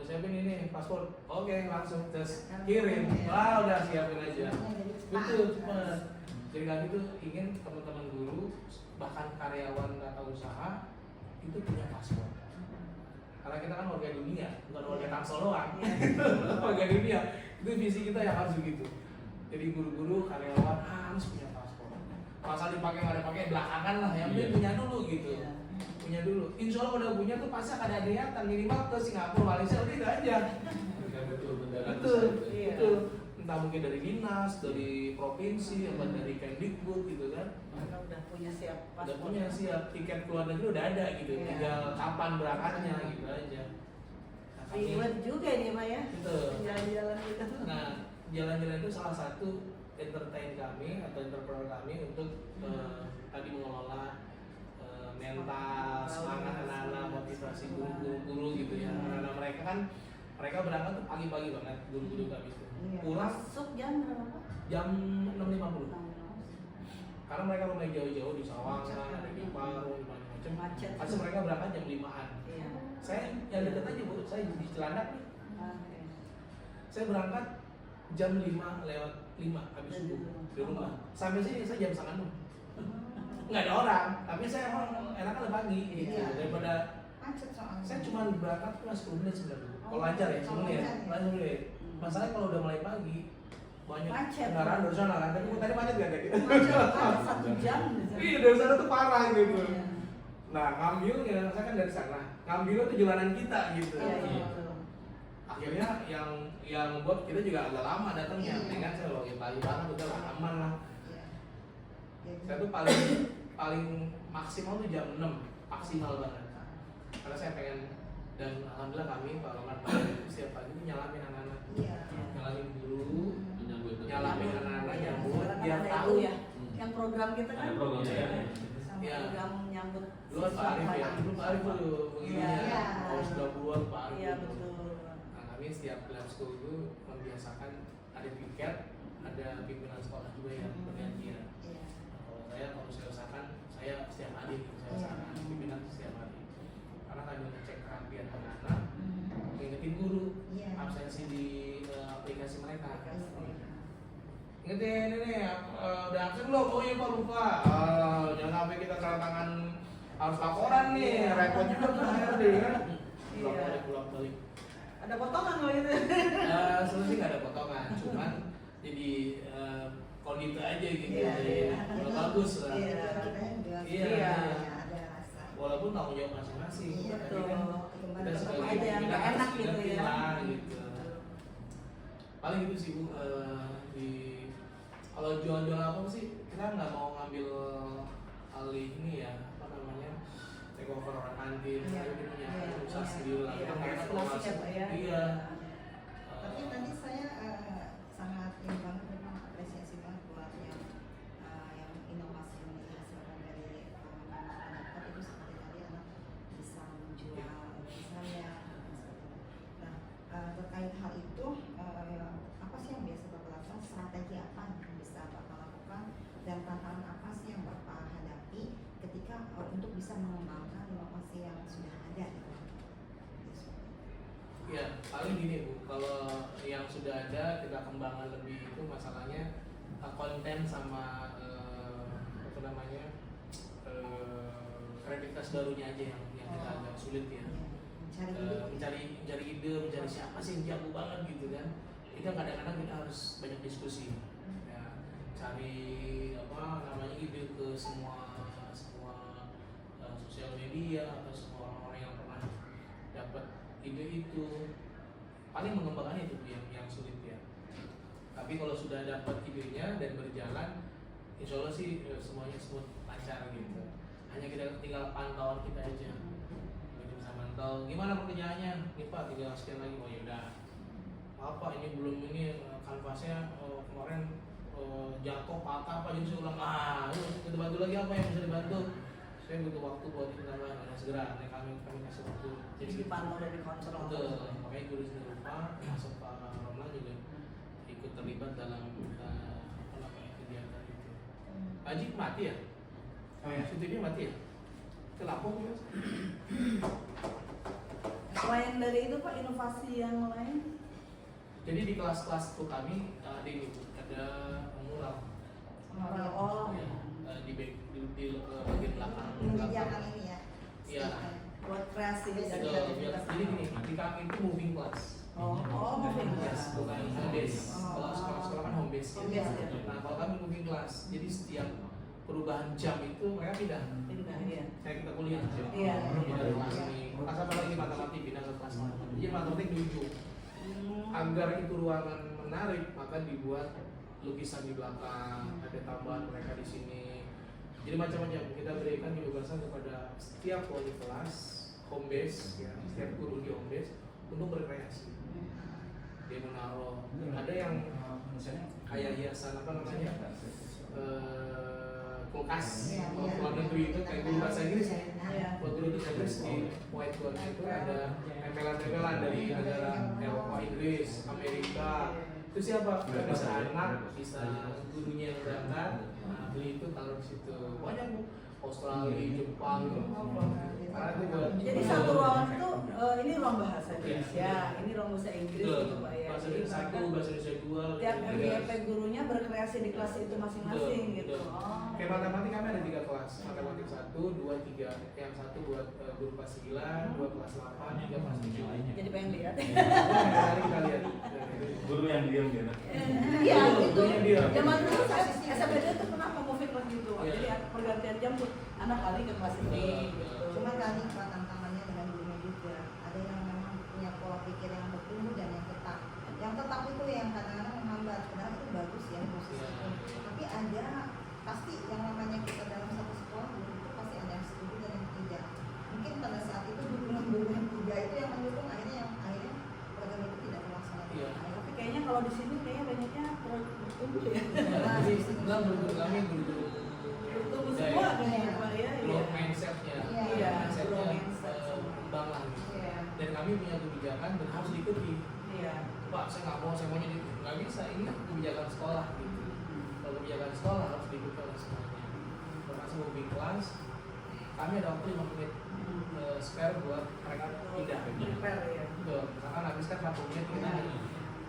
siapin ini paspor. Oke, langsung tes kirim. Wah, udah siapin aja. Betul, cepat. Jadi kami tuh ingin teman-teman guru, bahkan karyawan tata usaha itu punya paspor. Karena kita kan warga dunia, bukan warga Tangsel doang. Warga dunia. Itu visi kita yang harus begitu. Jadi guru-guru, karyawan harus punya paspor. Pasal dipakai nggak dipakai belakangan lah, yang penting punya dulu gitu. Punya dulu. Insya Allah udah punya tuh pasti akan ada niatan minimal ke Singapura, Malaysia udah itu aja. Betul. Entah mungkin dari dinas, dari provinsi, atau dari Kemdikbud gitu kan. Karena udah punya siap paspor. Udah punya siap tiket keluar negeri udah ada gitu. Tinggal kapan berangkatnya gitu aja. Nah, Ribet juga nih Pak ya. Betul. Jalan-jalan gitu. Nah, jalan-jalan itu salah satu entertain kami atau entrepreneur kami untuk tadi mengelola mental, semangat anak-anak, motivasi guru-guru gitu ya. Anak-anak mereka kan mereka berangkat tuh pagi-pagi banget guru-guru kami itu. Pulang Masuk jam berapa Pak? jam 6.50. Karena mereka mulai jauh-jauh di Sawangan, ada di Parung, macam-macam. Macet. Pasti mereka berangkat jam 5-an. Iya. Saya yang deket aja Bu, saya di Cilandak nih. Oke. Saya berangkat jam 5 lewat 5 habis subuh di rumah. Sampai sini saya jam 5:30. Nggak ada orang, tapi saya emang enaknya pagi gitu. Daripada saya cuma berangkat cuma 10 menit sebenarnya. Kalau lancar ya 10 menit. Masalahnya kalau udah mulai pagi banyak kendaraan dari sana kan. Tapi tadi macet gak kayak gitu? Macet 1 jam. Iya dari sana tuh parah gitu. Nah ngambil ya saya kan dari sana. Ngambil itu jalanan kita gitu. Akhirnya yang membuat kita juga agak lama datangnya. Dengan saya login pagi banget udah lah aman lah. Saya tuh paling maksimal tuh jam 6 maksimal banget. Karena saya pengen dan alhamdulillah kami Pak Roman setiap pagi itu nyalamin anak-anak, nyalamin guru, nyalamin anak-anak nyambut biar tahu ya. Yang program kita kan Ada program ya. sama program nyambut. Dulu Pak Arif ya, dulu Pak Arif tuh begininya, tahun 90-an Pak Arif. Iya betul. Nah kami setiap lab school itu membiasakan ada piket, ada pimpinan sekolah juga yang bergantian. Kalau saya usahakan saya setiap hari saya usahakan pimpinan setiap hari. Karena kami ngecek kerapian anak-anak, ngingetin guru absensi di aplikasi mereka. Ingetin ini udah absen belum? Oh iya Pak lupa. Jangan sampai kita tanda tangan harus laporan nih, repot juga tuh HRD kan. Bolak-balik. Ada potongan loh itu. Sebenarnya nggak ada potongan, cuman jadi kondisi aja gitu. Kalau bagus lah. Iya. Walaupun tanggung jawab masing-masing. Tapi kan kita sebagai ada yang nggak enak gitu ya. Lah, gitu. Paling itu sih Bu. Kalau jual-jual apa sih kita nggak mau ngambil alih ini ya apa namanya take over orang kantin. Kita punya usaha sendiri lah. Kita nggak eksplorasi. Iya. Tapi tadi saya sangat ini banget memang apresiasi banget buat yang untuk bisa mengembangkan inovasi yang sudah ada. Ya, paling gini Bu, kalau yang sudah ada kita kembangkan lebih itu masalahnya konten sama apa namanya kreativitas barunya aja yang kita agak sulit ya. Mencari ide, mencari siapa sih yang jago banget gitu kan. Itu kadang-kadang kita harus banyak diskusi. Ya, cari apa namanya ide ke semua sosial media atau semua orang-orang yang pernah dapat ide itu. Paling mengembangkan itu yang sulit ya. Tapi kalau sudah dapat idenya dan berjalan, insya Allah sih semuanya smooth lancar gitu. Hanya kita tinggal pantauan kita aja. Kita bisa mantau gimana pekerjaannya. Nih Pak, tinggal sekian lagi. Oh ya udah. Apa ini belum ini kanvasnya kemarin jatuh patah apa jadi saya ulang. Kita bantu lagi apa yang bisa dibantu. Saya butuh waktu buat itu tambahan. Nah, segera kami kasih waktu. Jadi dipantau dan dikontrol. Betul. Makanya guru sendiri lupa masuk Pak Romlan juga ikut terlibat dalam apa namanya kegiatan itu. Haji mati ya? Oh ya, CCTV mati ya? Kenapa Mas? Selain dari itu Pak, inovasi yang lain? Jadi di kelas-kelas itu kami ada ini Bu, ada mural. Oh, Ya, di bagian belakang. Menyediakan ini ya. Iya. buat kreasi dan Jadi kreativitas. gini, di kami itu moving class. Moving class. Bukan home base. Kalau sekolah kan home base. Home base, ya. Nah, kalau kami moving class, jadi setiap perubahan jam itu mereka pindah. Iya. Kayak kita kuliah. Iya. Pindah dari kelas ini. Kelas apa lagi matematik pindah ke kelas matematik. Jadi matematik di ujung. Agar itu ruangan menarik, maka dibuat lukisan di belakang, ada tambahan mereka di sini. Jadi macam-macam kita berikan kebebasan kepada setiap wali kelas home base, ya, setiap guru di home base untuk berkreasi. Dia menaruh, ada yang kayak hiasan apa namanya, kulkas. Kalau luar negeri itu kayak guru bahasa Inggris. Buat guru bahasa Inggris di whiteboard itu ada tempelan-tempelan dari negara Eropa, Inggris, Amerika. Itu siapa? Bisa anak, bisa gurunya yang berangkat, beli itu taruh di situ. Banyak Bu, Australia, Jepang, Jadi satu ruangan itu ini ruang bahasa Indonesia, ini ruang bahasa Inggris gitu Pak ya. Bahasa Jadi Inggris satu, bahasa Indonesia dua. tiap MBP gurunya berkreasi di kelas itu masing-masing gitu. Kayak matematik kami ada 3 kelas, matematik 1, 2, 3. Yang satu buat guru kelas 9, 2 kelas 8, 3 kelas 7. Jadi pengen lihat. Mari kita lihat. Guru yang diam gitu. Iya Betul, gitu. gurunya dia. Zaman dulu saya SMPD itu pernah moving kelas gitu. Iya. Jadi pergantian jam tuh anak lari ke kelas ini gitu. Cuma tadi Pak tantangannya dengan gurunya juga. Ada yang memang punya pola pikir yang bertumbuh dan yang tetap. Yang tetap itu yang kadang-kadang menghambat. Padahal itu bagus ya proses Iya. itu. Tapi ada pasti yang namanya kita dalam satu sekolah itu pasti ada yang setuju dan yang tidak. Mungkin pada saat itu dukungan tiga itu yang mendukung akhirnya program itu tidak terlaksana. Iya. Tapi kayaknya kalau di sini kayaknya banyaknya bertumbuh ya. Jadi enggak guru kami guru Bertumbuh semua kayaknya Pak ya. growth mindsetnya, Iya, mindsetnya growth mindset. berkembang lah gitu. Iya. Dan kami punya kebijakan dan harus diikuti. Iya. Pak, saya nggak mau, saya mau jadi nggak bisa. Ini kan kebijakan sekolah gitu. Kalau kebijakan sekolah harus diikuti oleh semuanya. Termasuk moving class, kami ada waktu 5 menit spare buat mereka pindah. Prepare ya. Betul, misalkan habis kan 40 menit kita.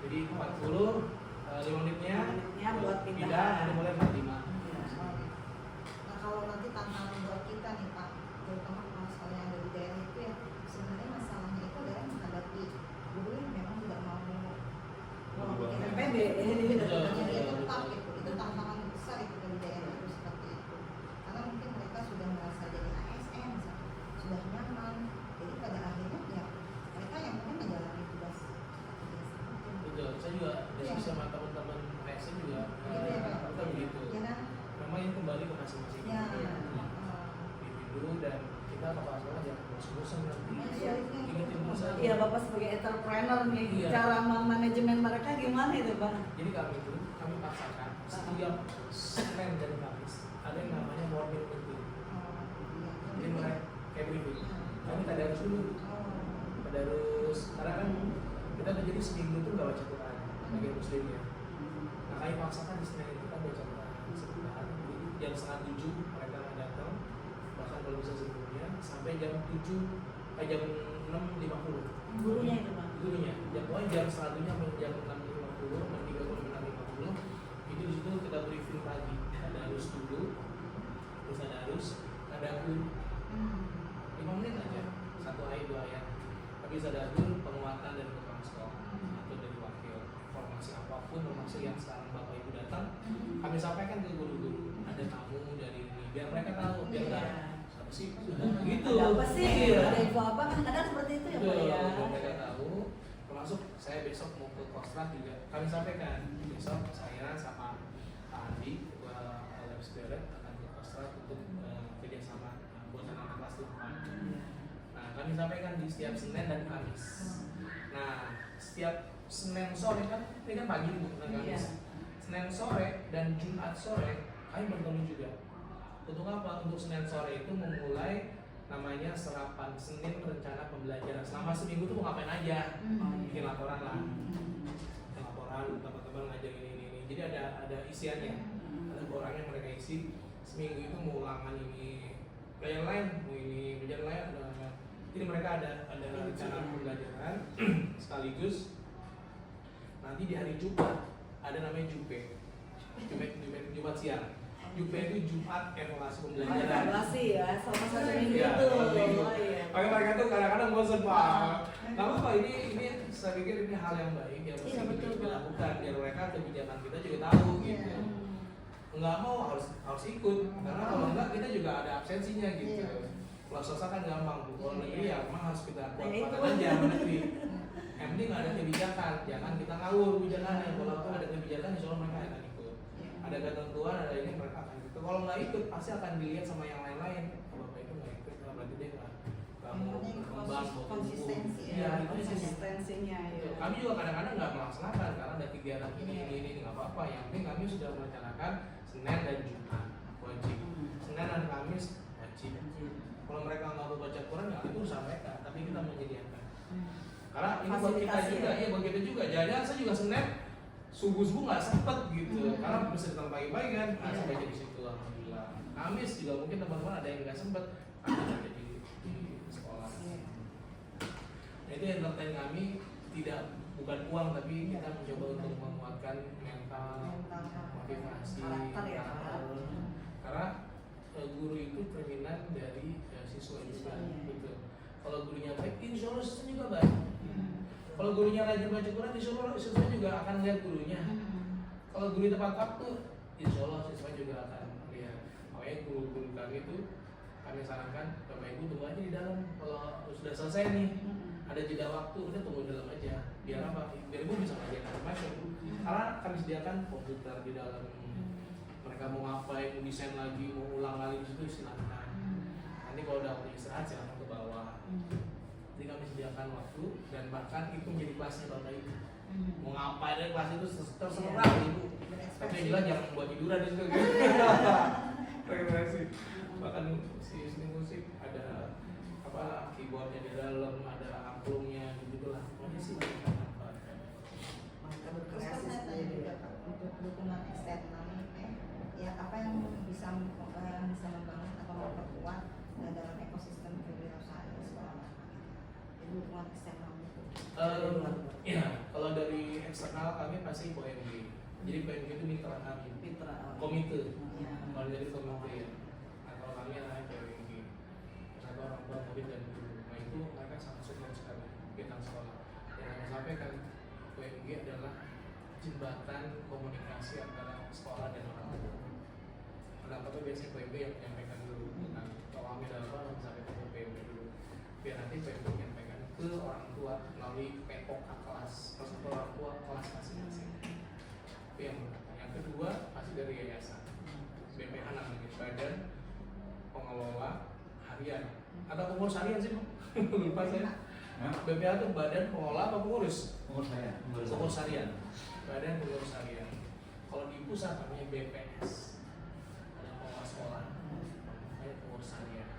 Jadi 40, 5 menitnya buat pindah, pindah. ada mulai 45. Nah kalau nanti tantangan buat kita nih Pak, terutama kalau sekolah yang ada di daerah itu ya sebenarnya masalahnya itu adalah menghadapi guru yang memang tidak mau bikin PB. jadi dia tetap gitu. Itu tantangan besar itu dari daerah itu seperti itu. Karena mungkin mereka sudah merasa jadi ASN, sudah nyaman. Jadi pada akhirnya ya mereka yang mungkin menjalani tugas seperti biasa aja. Betul, saya juga diskusi sama teman-teman ASN juga kita begitu. Ya kan? Memang ini kembali ke masing-masing Ya. individu dan kita bakal sekolah jangan bosan-bosan nanti. Iya. Ingetin terus aja. Iya Bapak sebagai entrepreneur nih, Iya. cara manajemen mereka gimana itu Pak? Jadi kami paksakan setiap Senin dan Kamis ada yang namanya morning meeting. Jadi mereka kayak briefing. Kami tadarus dulu. Tadarus karena kan kita tuh jadi seminggu tuh nggak baca Quran bagi muslim ya. Nah kami paksakan di Senin itu kan baca Quran sebentar. Jam 6:30 mereka datang, bahkan kalau bisa sebelumnya sampai jam 6.50. Gurunya itu Bang. Gurunya, pokoknya jam satunya sampai jam 6.50, jam 3 itu di situ kita briefing pagi. Ada harus dulu, terus ada harus, ada guru 5 menit aja, 1 ayat 2 ayat. Tapi ada guru penguatan dari kepala sekolah atau dari wakil, formasi apapun, termasuk yang sekarang bapak ibu datang, kami sampaikan ke guru-guru. Ada tamu dari ini, biar mereka tahu, biar nggak apa sih gitu. Ada apa sih? Iya. Ada info apa? Kadang-kadang seperti itu ya Pak Betul, ya. biar mereka tahu. Termasuk saya besok mau ke Kostrat juga kami sampaikan. Besok saya sama Pak Andi, ketua Labs Direct akan ke Kostrat untuk kerjasama buat anak kelas 8. Nah, kami sampaikan di setiap Senin dan Kamis. Nah, setiap Senin sore kan, ini kan pagi nih bukan Kamis. Iya. Senin sore dan Jumat sore kami bertemu juga. Untuk apa? Untuk Senin sore itu memulai namanya serapan Senin rencana pembelajaran. Selama seminggu itu mau ngapain aja? Bikin laporan lah. Bikin laporan, teman-teman ngajar ini. Jadi ada isiannya. Ada orang yang mereka isi. Seminggu itu mau ulangan ini, pelajaran lain, mau ini, pelajaran lain ada. Jadi mereka ada rencana pembelajaran sekaligus nanti di hari Jumat ada namanya Jumat siang. Jupe itu Jumat evaluasi pembelajaran. Evaluasi ya, sama satu minggu Iya, itu. satu minggu. Oh, iya. Makanya mereka tuh kadang-kadang bosan Pak. Nggak apa-apa, ini saya pikir ini hal yang baik yang mesti Iya, betul, kita Pak. lakukan biar mereka kebijakan kita juga tahu gitu. Iya. Nggak mau harus ikut karena kalau enggak kita juga ada absensinya gitu. Iya. Kalau swasta kan gampang, Bu. Kalau negeri ya memang harus kita Nah, itu. kuat aja sama negeri. Yang penting ada kebijakan, jangan kita ngawur kebijakannya. Kalau ada kebijakan, insya Allah mereka akan ikut. Ada ketentuan, ada ini mereka akan ikut. Kalau nggak ikut, pasti akan dilihat sama yang lain-lain. Kalau bapak itu nggak ikut, berarti dia nggak mau berkembang, mau konsistensi tumbuh. Iya, itu sih. Konsistensinya ya. Kami juga kadang-kadang nggak melaksanakan karena ada kegiatan ini nggak apa-apa. Yang penting kami sudah merencanakan Senin dan Jumat wajib. Senin dan Kamis wajib. Kalau mereka nggak mau baca Quran, ya itu urusan mereka. Tapi kita menyediakan. Karena ini buat kita Fasilitasi juga, ya? ya buat kita juga. Jangan saya juga Senin subuh nggak sempet gitu. Karena bisa datang pagi-pagi kan. Saya baca di situ, alhamdulillah. Kamis juga mungkin teman-teman ada yang nggak sempet, ada baca di sekolah. Nah, itu yang entertain kami bukan uang tapi kita mencoba untuk menguatkan mental, motivasi, Karakter ya, karakter. Karena guru itu cerminan dari siswa juga, betul. Kalau gurunya baik, insya Allah siswa juga baik. Kalau gurunya rajin baca Quran, insya Allah siswa juga akan lihat gurunya. Kalau guru tepat waktu, insya Allah siswa juga akan lihat. Makanya guru-guru kami itu kami sarankan Bapak Ibu tunggu aja di dalam. Kalau sudah selesai nih, ada jeda waktu, udah tunggu di dalam aja. Biar apa? Biar Ibu bisa ngajarin masuk. Karena kami sediakan komputer di dalam. Mereka mau ngapain, mau desain lagi, mau ulang lagi di situ silakan. Nanti kalau udah waktu istirahat silakan ke bawah. Jadi kami sediakan waktu dan bahkan itu menjadi kelasnya Bapak Ibu. Mau ngapain dari kelas itu terserah Ibu. Tapi yang jelas jangan buat tiduran di situ. Terima kasih. Bahkan sini musik ada apa keyboardnya di dalam, ada amplungnya gitu lah. Pokoknya sih banyak manfaatnya. Mereka Terus kan berkreasi saya tanya juga Pak, untuk dukungan eksternal ya apa yang bisa membangun atau memperkuat dalam ekosistem kewirausahaan di sekolah Bapak? Jadi dukungan eksternal itu. Ya, kalau dari eksternal kami pasti PMG. Jadi PMG itu mitra kami, komite. Kalau dari komite ya. Nah, kalau kami adalah PMG. Satu orang tua murid dan guru. Nah itu mereka sangat support sekali tentang sekolah. Yang kami sampaikan PMG adalah jembatan komunikasi antara sekolah dan orang tua. Kenapa tuh biasanya PMG yang menyampaikan dulu tentang kalau kami ada apa kami sampaikan ke PMG dulu. Biar nanti PMG menyampaikan ke orang tua melalui POK kelas, persatuan orang tua kelas masing-masing. Itu yang pertama. Yang kedua pasti dari yayasan BPH namanya, Badan Pengelola Harian atau pengurus harian sih Pak? Lupa saya. BPH itu Badan Pengelola apa pengurus? Umur saya. Pengurus harian. Badan Pengurus Harian. Kalau di pusat namanya BPS. Ada pengelola sekolah. Namanya pengurus harian.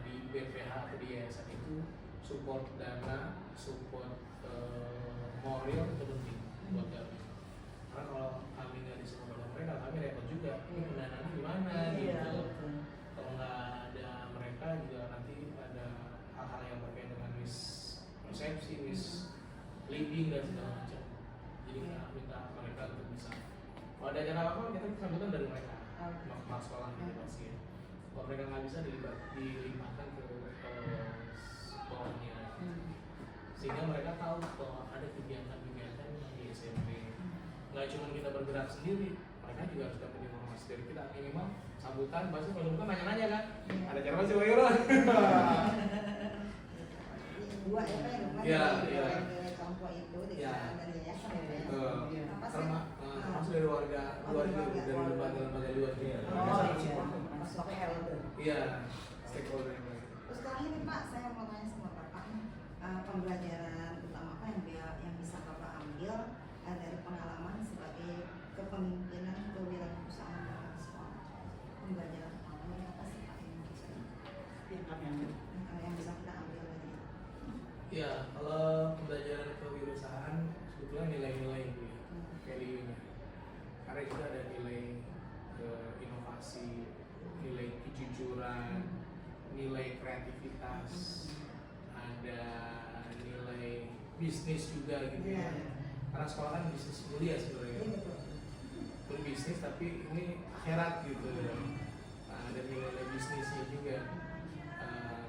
Di BPH atau di yayasan itu support dana, support moral itu penting buat kami. Karena kalau kami nggak disupport oleh mereka, kami repot juga. Ini pendanaannya gimana gitu. Kalau ada acara apa kita sambutan dari mereka, Oke. kepala sekolah gitu pasti ya. Kalau mereka nggak bisa dilimpahkan ke bawahnya, sehingga mereka tahu bahwa ada kegiatan-kegiatan di SMP. Nggak cuma kita bergerak sendiri, mereka juga harus dapat informasi dari kita. Minimal sambutan, pasti kalau sambutan nanya-nanya kan, ada acara apa sih Pak Yuro? Dua ya Pak, yang Iya, dari iya. kelompok itu Iya. dari yayasan ya Pak ya. Apa sih? Termasuk dari warga luar juga, dari lembaga-lembaga luar juga. Oh Kita iya, support. masuk ke LD. Iya, stakeholder yang lain. Terus terakhir nih Pak, saya mau tanya sama Bapak nih, pembelajaran utama apa yang bisa Bapak ambil dari pengalaman sebagai kepemimpinan kewirausahaan Bapak di sekolah? Pembelajaran utamanya apa sih Pak yang bisa yang bisa kita ambil dari itu? Iya, kalau pembelajaran kewirausahaan sebetulnya nilai-nilai itu ya, value-nya. Karena itu ada nilai inovasi, nilai kejujuran, nilai kreativitas, ada nilai bisnis juga gitu ya. Karena sekolah kan bisnis mulia sebenarnya. Iya betul. Berbisnis tapi ini akhirat gitu. Nah, ada nilai bisnisnya juga.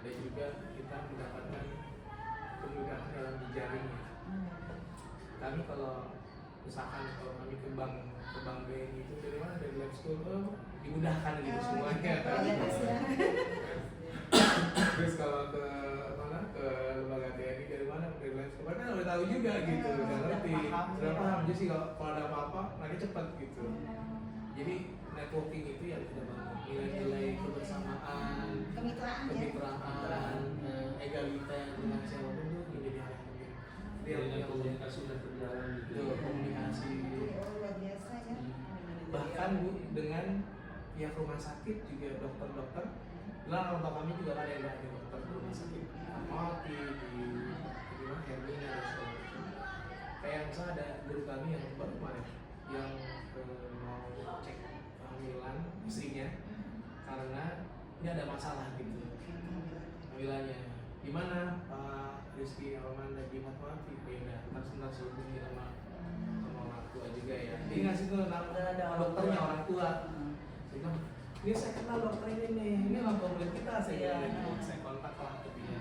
Dan juga kita mendapatkan kemudahan dalam jejaringnya. Kami kalau misalkan kalau kami ke bank BNI itu dari mana, dari lab school, dimudahkan gitu semuanya. Terus kalau ke mana, ke lembaga TNI dari mana, dari lab school, mereka udah tahu juga gitu, udah ngerti, sudah paham. Jadi kalau ada apa-apa mereka cepat gitu. Jadi networking itu yang kita bangun, nilai-nilai kebersamaan, Kemitraan ya. kemitraan, egaliter dengan siapapun itu menjadi hal yang penting. Itu yang komunikasi udah berjalan gitu. Betul, komunikasi. Luar biasa ya. Bahkan Bu, dengan pihak rumah sakit juga dokter-dokter, bilang orang kami juga ada yang dari dokter di rumah sakit Amati di mana Hermina dan sebagainya. Kayak misalnya ada guru kami yang baru kemarin yang mau cek kehamilan istrinya karena ini ada masalah gitu kehamilannya. Di mana Pak Rizky Alman dan Di Fatmawati? Beda, ntar sehubungi sama orang tua juga ya. Dia ngasih tuh nama dokternya orang tua. Saya bilang, ini saya kenal dokter ini orang komplit kita. Saya bilang, saya kontak lah ke dia.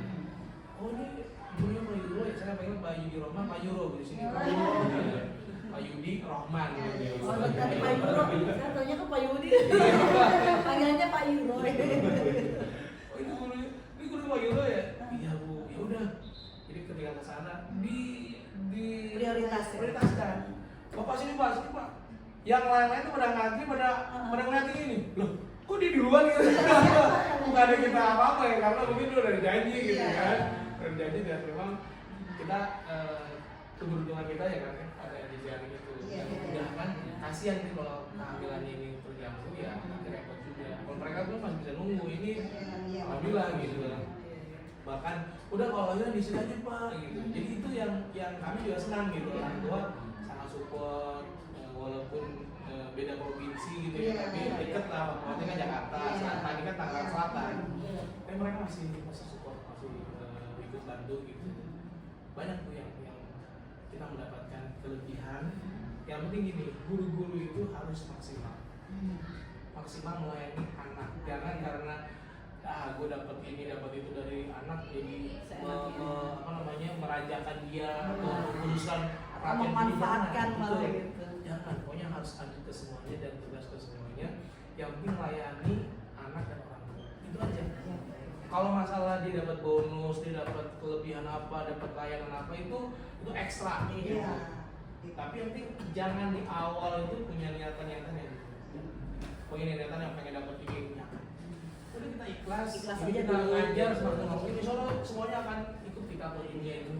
Oh ini gurunya Pak Yuro ya, saya panggil Pak Yudi Rohman, Pak Yuro di sini. Pak Yudi Rohman gitu. Oh, tadi Pak Yuro, saya tanya ke Pak Yudi. Panggilannya Pak Yuro. Oh ini guru Pak Yuro ya? Iya Bu, ya udah. Jadi ketika ke sana prioritaskan. Bapak sini Pak. Yang lain-lain tuh pada ngantri, pada ngeliatin ini. Loh, kok dia duluan gitu? Bukan ada kita apa-apa ya, karena mungkin udah dari janji gitu kan. Dari janji dan memang kita keberuntungan kita ya kan, ada jejaring itu. Udah kan, kasihan nih kalau kehamilannya ini terganggu ya, nanti repot juga. Kalau mereka tuh masih bisa nunggu ini, alhamdulillah gitu. Bahkan udah kalau ya di sini aja Pak gitu. Jadi itu yang kami juga senang gitu, orang tua sangat support walaupun beda provinsi gitu ya, tapi deket lah, waktu kan Jakarta, Selatan ini kan Tangerang Selatan. Tapi mereka masih support, masih ikut bantu gitu. Banyak tuh yang kita mendapatkan kelebihan. Yang penting gini, guru-guru itu harus maksimal melayani anak. Jangan karena gue dapat ini dapat itu dari anak jadi merajakan dia atau memutuskan memanfaatkan malah gitu. Jangan, pokoknya harus adil ke semuanya dan tegas ke semuanya. Yang penting melayani anak dan orang tua, itu aja. Kalau masalah dia dapat bonus, dia dapat kelebihan apa, dapat layanan apa, itu ekstra gitu. Tapi yang penting jangan di awal itu punya niatan-niatan yang niatan yang pengen dapat ini. Udah kita ikhlas aja kita dulu. ngajar semakin mungkin, insya Allah semuanya akan ikut kita ke dunia itu.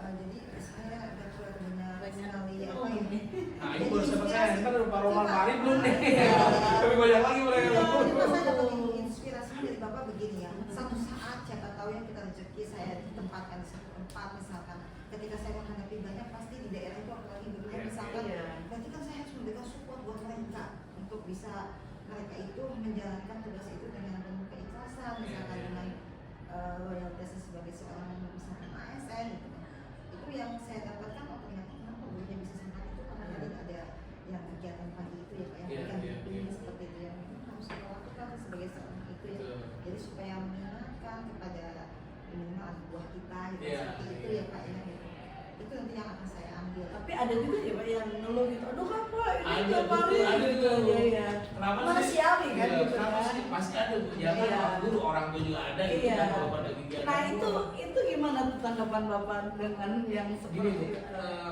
Jadi saya agak kurang dengar sekali apa ini. Nah ini baru sama saya, kan udah Pak Roman Mari belum nih. Tapi banyak lagi mereka. Itu saya dapat inspirasi dari Bapak begini ya. Satu saat siapa tahu yang kita rezeki saya ditempatkan di satu tempat, misalkan ketika saya menghadapi banyak pasti di daerah itu apalagi begini misalkan, berarti kan saya harus memberikan support buat mereka untuk bisa mereka itu menjalankan tugas itu dengan penuh keikhlasan, misalkan dengan loyalitasnya sebagai seorang misalkan ASN gitu. Itu yang saya dapatkan, oh ternyata kenapa gurunya bisa Tapi ada juga ya Pak yang ngeluh gitu, aduh apa ini Ada tiap tuh, hari ada gitu. tuh. Iya, iya. Kenapa Manusiawi kan Iya, gitu kenapa kan. sih? Pasti ada Bu. Ya kan Iya. guru orang tua juga ada gitu Iya. kan kalau pada kegiatan. Nah itu gimana tuh tanggapan Bapak dengan yang Gini seperti Bu, itu?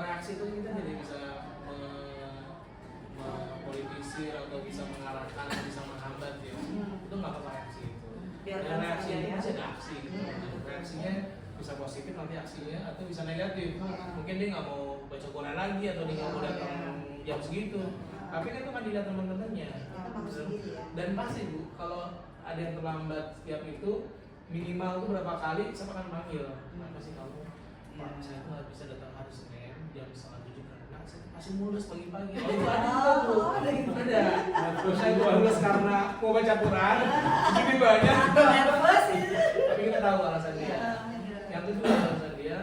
reaksi itu kita jadi bisa mempolitisir atau bisa mengarahkan, bisa menghambat ya. Itu nggak apa-apa reaksi itu. Biarkan Dan reaksi saja itu ya. masih ada aksi gitu. Reaksinya bisa positif nanti aksinya atau bisa negatif. Mungkin dia nggak mau baca Quran lagi atau dia nggak mau datang jam segitu. Tapi kan itu kan dilihat teman-temannya. Kita mau sendiri ya. Dan pasti Bu, kalau ada yang terlambat setiap itu minimal itu berapa kali saya akan panggil. Kenapa sih kamu? Pak, saya tuh nggak bisa datang hari Senin jam 6:30 karena saya masih mulus pagi-pagi. Oh itu ada juga Bu. ada gitu. Ada. Terus saya mulus karena mau baca Quran. Jadi banyak. Nervous gitu. Tapi kita tahu alasan dia. Iya. Yang kedua alasan dia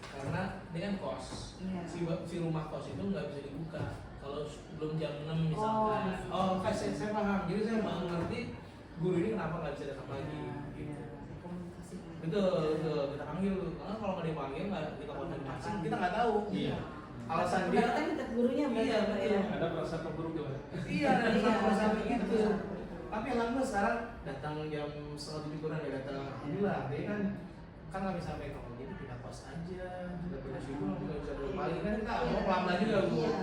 karena dengan kos. Iya. Si rumah kos itu nggak bisa dibuka kalau belum jam 6 misalkan. Oh, Saya paham. Jadi saya mengerti guru ini kenapa nggak bisa datang lagi. Gitu. Komunikasi. Betul, kita panggil. Karena kalau nggak dipanggil nggak kita konfirmasi, kita nggak tahu. Iya. Alasan dia. Berarti kita gurunya berarti Iya, Pak, betul. ya. Ada perasaan keburuk ya. Iya, dan Iya, perasaan iya. begitu. Tapi alhamdulillah sekarang datang jam 7:30 kurang ya datang. Alhamdulillah, dia kan kami sampaikan kalau jadi pindah kos aja, sudah pindah situ nggak bisa berbalik kan kita mau pelan juga Bu. Iya.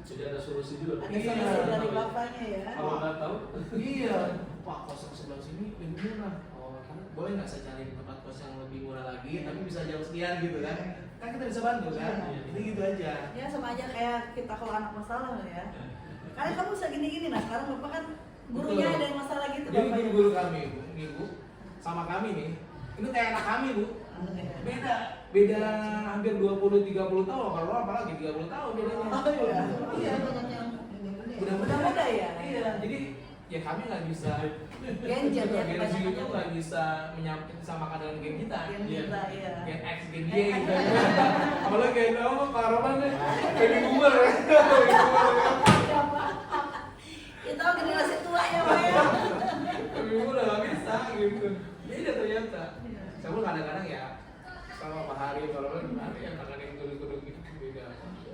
Jadi ada solusi juga. Ada Iya. solusi dari bapaknya ya. Kalau nggak tahu, Iya, Pak kos yang sebelah sini lebih murah. Oh, kan boleh nggak saya cari tempat kos yang lebih murah lagi, tapi bisa jam sekian gitu kan? Kan kita bisa bantu kan? Iya. Ini gitu aja. Ya sama aja kayak kita kalau anak masalah ya. Karena kamu bisa gini-gini, nah sekarang Bapak kan gurunya Betul. ada yang masalah gitu Jadi Bapak. guru-guru kami Bu, ini Bu, sama kami nih, ini kayak anak kami Bu. Beda hampir 20-30 tahun, kalau apalagi 30 tahun bedanya. Oh iya. Iya. Banyak yang muda-muda ya. Muda-muda ya? Iya. Jadi ya kami nggak bisa Genjet ya, Gen Z kebanyakan itu nggak bisa disamakan dengan game kita. Gen kita, iya. Gen X, Gen Y gitu. Apalagi Gen Pak Roman nih, Gen boomer ya. Iya, Pak. Kita generasi tua ya Pak ya. Gen boomer nggak bisa gitu. Beda ternyata. Saya pun kadang-kadang ya sama Pak Hari, Pak Roman gimana ya tanganin guru-guru gitu beda.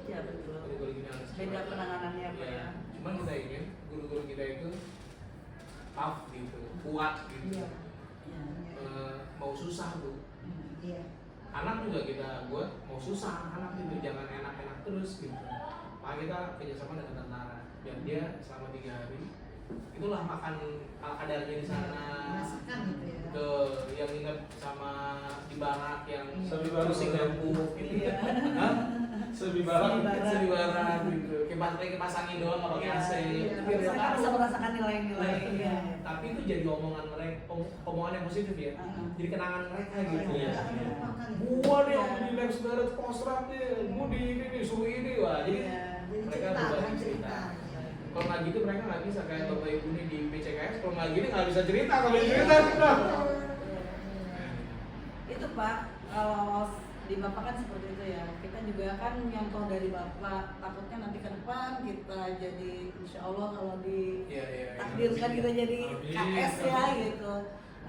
Iya betul. Guru-guru gini harus Beda penanganannya Pak ya. Cuman kita ingin guru-guru kita itu tough gitu, kuat gitu. Iya. Mau susah Bu. Iya. Anak juga kita buat mau susah anak itu jangan enak-enak terus gitu. Maka kita kerjasama dengan tentara dan dia selama 3 hari itulah makan ala kadarnya di sana. Merasakan gitu ya. Ke yang ingat sama di barak yang Sebi barak. pusing gambung gitu. Iya. Hah? Sebi barat. Sebi barak gitu. Kipas angin doang nggak pakai AC. Iya, Tapi mereka mereka bisa merasakan nilai-nilai. Iya. Tapi itu jadi omongan mereka, omongan yang positif ya. Jadi kenangan mereka gitu. Iya. Gua nih yang di Lex Barret Postrat nih, gua di ini nih, suruh ini wah. Jadi Iya. Jadi mereka cerita, berbagi kan cerita. cerita. Kalau nggak gitu mereka nggak bisa kayak bapak ibu nih di BCKS. Kalau nggak gini nggak bisa cerita, kalau cerita kita. Itu Pak, kalau di Bapak kan seperti itu ya. Kita juga kan nyontoh dari Bapak. Takutnya nanti ke depan kita jadi insya Allah kalau Iya iya. ditakdirkan kita jadi Amin. KS ya gitu.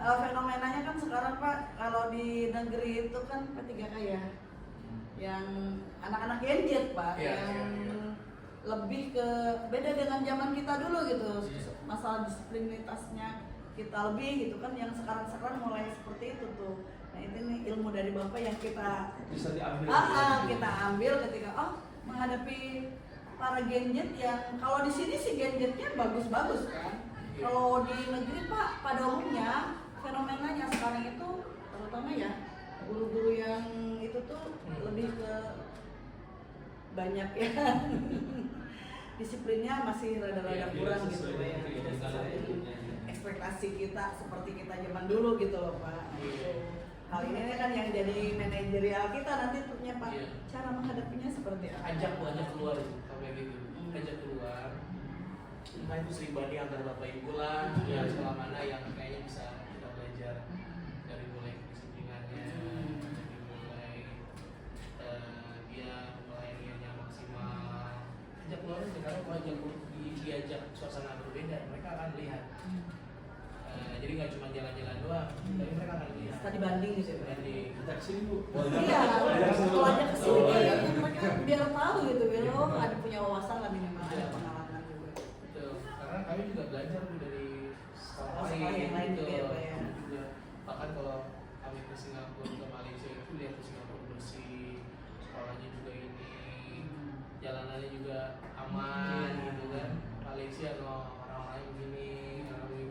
Fenomenanya kan sekarang Pak, kalau di negeri itu kan P3K ya, yang anak-anak gadget Pak, Iya, yang iya. lebih ke beda dengan zaman kita dulu gitu. Iya. Masalah disiplinitasnya kita lebih gitu kan, yang sekarang mulai seperti itu tuh. Nah itu nih ilmu dari Bapak yang kita Bisa diambil. kita ambil ketika menghadapi para gadget yang kalau di sini sih gadgetnya bagus-bagus kan. Kalau di negeri Pak pada umumnya fenomenanya sekarang itu terutama ya guru-guru yang itu tuh lebih ke banyak ya disiplinnya masih rada-rada kurang gitu ya. Tidak sesuai ekspektasi kita seperti kita zaman dulu gitu loh Pak. Hal ini kan yang jadi manajerial kita nanti tentunya Pak. Iya. Cara menghadapinya seperti apa? Ajak keluar itu kayak gitu. Ajak keluar. Entah itu sering banding antara bapak ibu lah, ya sekolah mana yang kayaknya bisa kita belajar dari mulai kedisiplinannya, dari mulai dia melayaninya maksimal. Ajak keluar aja karena kalau diajak suasana berbeda, mereka akan melihat. Jadi nggak cuma jalan-jalan doang, tapi mereka akan melihat. Tadi banding gitu ya Pak. Banding. Kita kesini Bu. Iya, kalau aja kesini kayaknya mereka biar tahu gitu, biar lo ada punya wawasan lah minimal, ada pengalaman juga. Betul. Karena kami juga belajar tuh dari sekolah Sekolah yang lain juga ya, Pak, ya. Kami juga bahkan kalau kami ke Singapura ke Malaysia itu lihat ke Singapura bersih, sekolahnya juga ini, jalanannya juga aman gitu kan. Malaysia kalau orang-orangnya begini,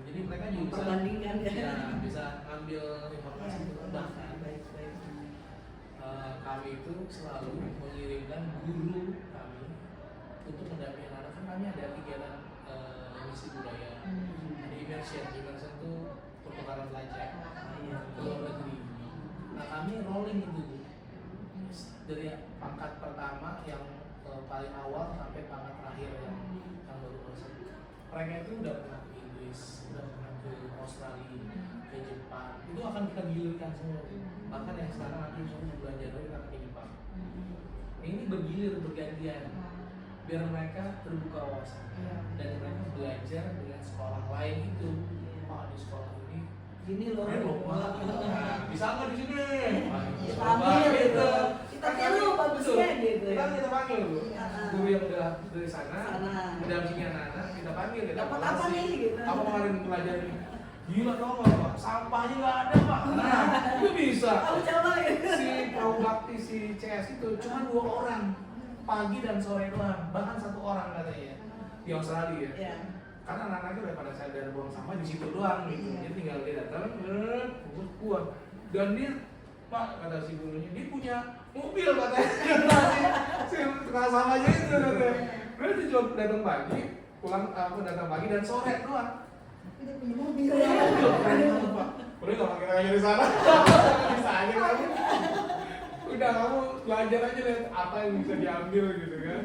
jadi mereka juga bisa Perbandingan ya. bisa ngambil informasi itu bahkan Baik. kami itu selalu mengirimkan guru kami untuk mendampingi anak. Kan kami ada kegiatan misi budaya, ada immersion itu pertukaran pelajar ke luar negeri. Nah kami rolling itu dari pangkat pertama yang paling awal sampai pangkat terakhir yang baru masuk. Mereka itu udah pernah ke Inggris, udah pernah ke Australia, ke Jepang. Itu akan kita gilirkan semua. Bahkan yang sekarang nanti semua bulan Januari kita akan ke Jepang. Ini bergilir bergantian biar mereka terbuka wawasan dan mereka belajar dengan sekolah lain itu. Wah di sekolah ini Gini loh. keren loh, Pak. Nah, bisa nggak di sini? Wah, Kita coba ambil gitu. Kita Kan tiru kami- bagusnya betul. gitu. Kita panggil loh. Guru yang udah dari sana, Sana. mendampingi anak-anak, kita panggil. Kita Dapat evaluasi. apa nih, gitu. Apa kemarin pelajari? Gila tau nggak Pak? Sampahnya nggak ada Pak. Nah, itu bisa. Aku coba gitu. Si Prabakti si CS itu cuma 2 orang, pagi dan sore doang, bahkan 1 orang katanya di Australia. Iya. Karena anak-anaknya udah pada sadar buang sampah di situ doang gitu. Iya. Jadi tinggal dia datang, buang. Dan dia, Pak, kata si gurunya, dia punya mobil katanya. si tukang sampahnya itu katanya. Dia tuh cuma datang pagi, pulang datang pagi dan sore doang. Tapi dia punya mobil. Keren banget Pak. Udah gak pakai kayak di sana. Bisa aja kamu. Udah kamu belajar aja lihat apa yang bisa diambil gitu kan.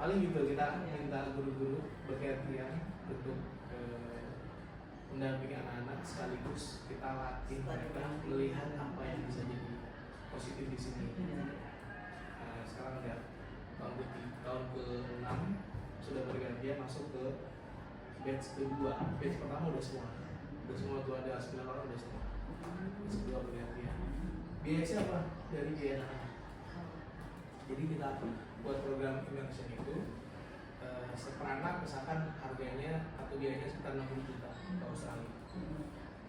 Paling gitu kita minta guru-guru bergantian untuk mendampingi anak-anak sekaligus kita latih mereka melihat apa yang bisa jadi positif di sini. Sekarang udah tahun ke-6 sudah bergantian masuk ke batch kedua. Batch pertama udah semua tuh ada 9 orang udah semua. Batch kedua bergantian. Biaya siapa? Dari biaya anak-anak. Jadi kita buat program immersion itu per anak misalkan harganya atau biayanya sekitar 60 juta ke Australia.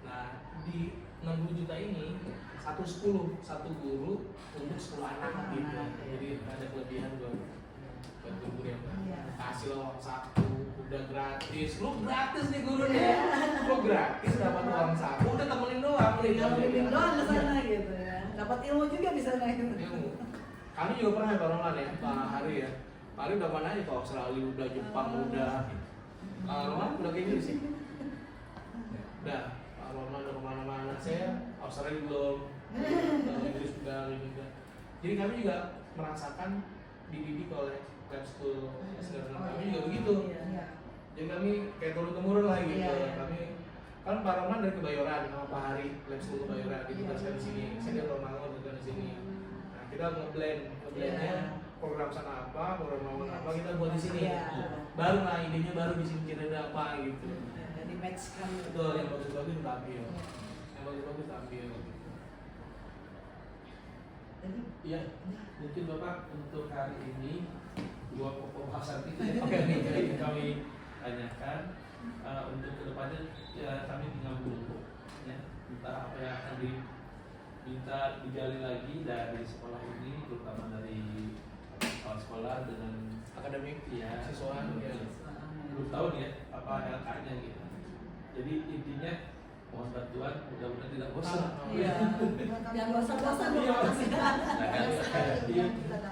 Nah di 60 juta ini satu guru untuk 10 anak gitu. Jadi ada kelebihan buat guru yang kasih uang saku udah gratis. Lu gratis nih gurunya. Lu gratis dapat uang saku udah temenin doang. Tinggal bimbing doang ke sana gitu ya. Dapat ilmu juga bisa naik. Ilmu. Kami juga pernah ya Pak Roman ya, Pak Hari ya. Pak Hari udah mana aja Pak Australia udah, Jepang udah. Pak Roman udah kayak gini sih. Udah, Pak Roman udah kemana-mana. Saya Australia belum, Inggris udah, juga. Jadi kami juga merasakan dididik oleh lab school kami juga begitu. Iya. Jadi kami kayak turun-temurun lah gitu. Iya. Kami kan Pak Roman dari Kebayoran sama Pak Hari lab school Kebayoran ditugaskan di sini. Saya dari Romangun ditugaskan di sini. Nah, kita ngeblendnya program sana apa, program apa kita buat di sini. Iya. Baru lah idenya baru di sini kira ada apa gitu. Di match kan. Betul, yang bagus-bagus kita ambil. Yang bagus-bagus kita ambil. Iya, mungkin Bapak untuk hari ini 2 pembahasan itu ya. Oke. Jadi kami tanyakan untuk kedepannya ya kami tinggal menunggu ya entah apa yang akan diminta digali lagi dari sekolah ini, terutama dari kepala sekolah dengan Akademik, ya siswaan, ya. belum tahu nih ya apa LK-nya gitu. Jadi intinya mohon bantuan, mudah-mudahan tidak bosan. Iya. Jangan bosan-bosan dong. Iya. Nah, kan, iya.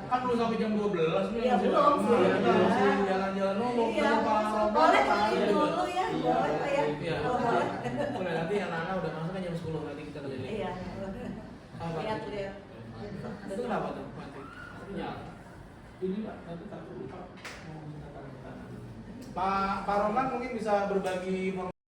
Kan belum sampai jam 12 nih. Iya, masih belum lama. sih. Kita masih jalan-jalan ngomong. Iya, boleh kali dulu ya, boleh Pak ya. Iya. Kalau boleh. Udah nanti anak-anak udah masuk kan jam 10 nanti kita keliling. Iya. Apa? Lihat. Itu kenapa tuh? Mati. Ya, ini Pak, nanti takut lupa mau minta tanda tangan. Pak Roman mungkin bisa berbagi informasi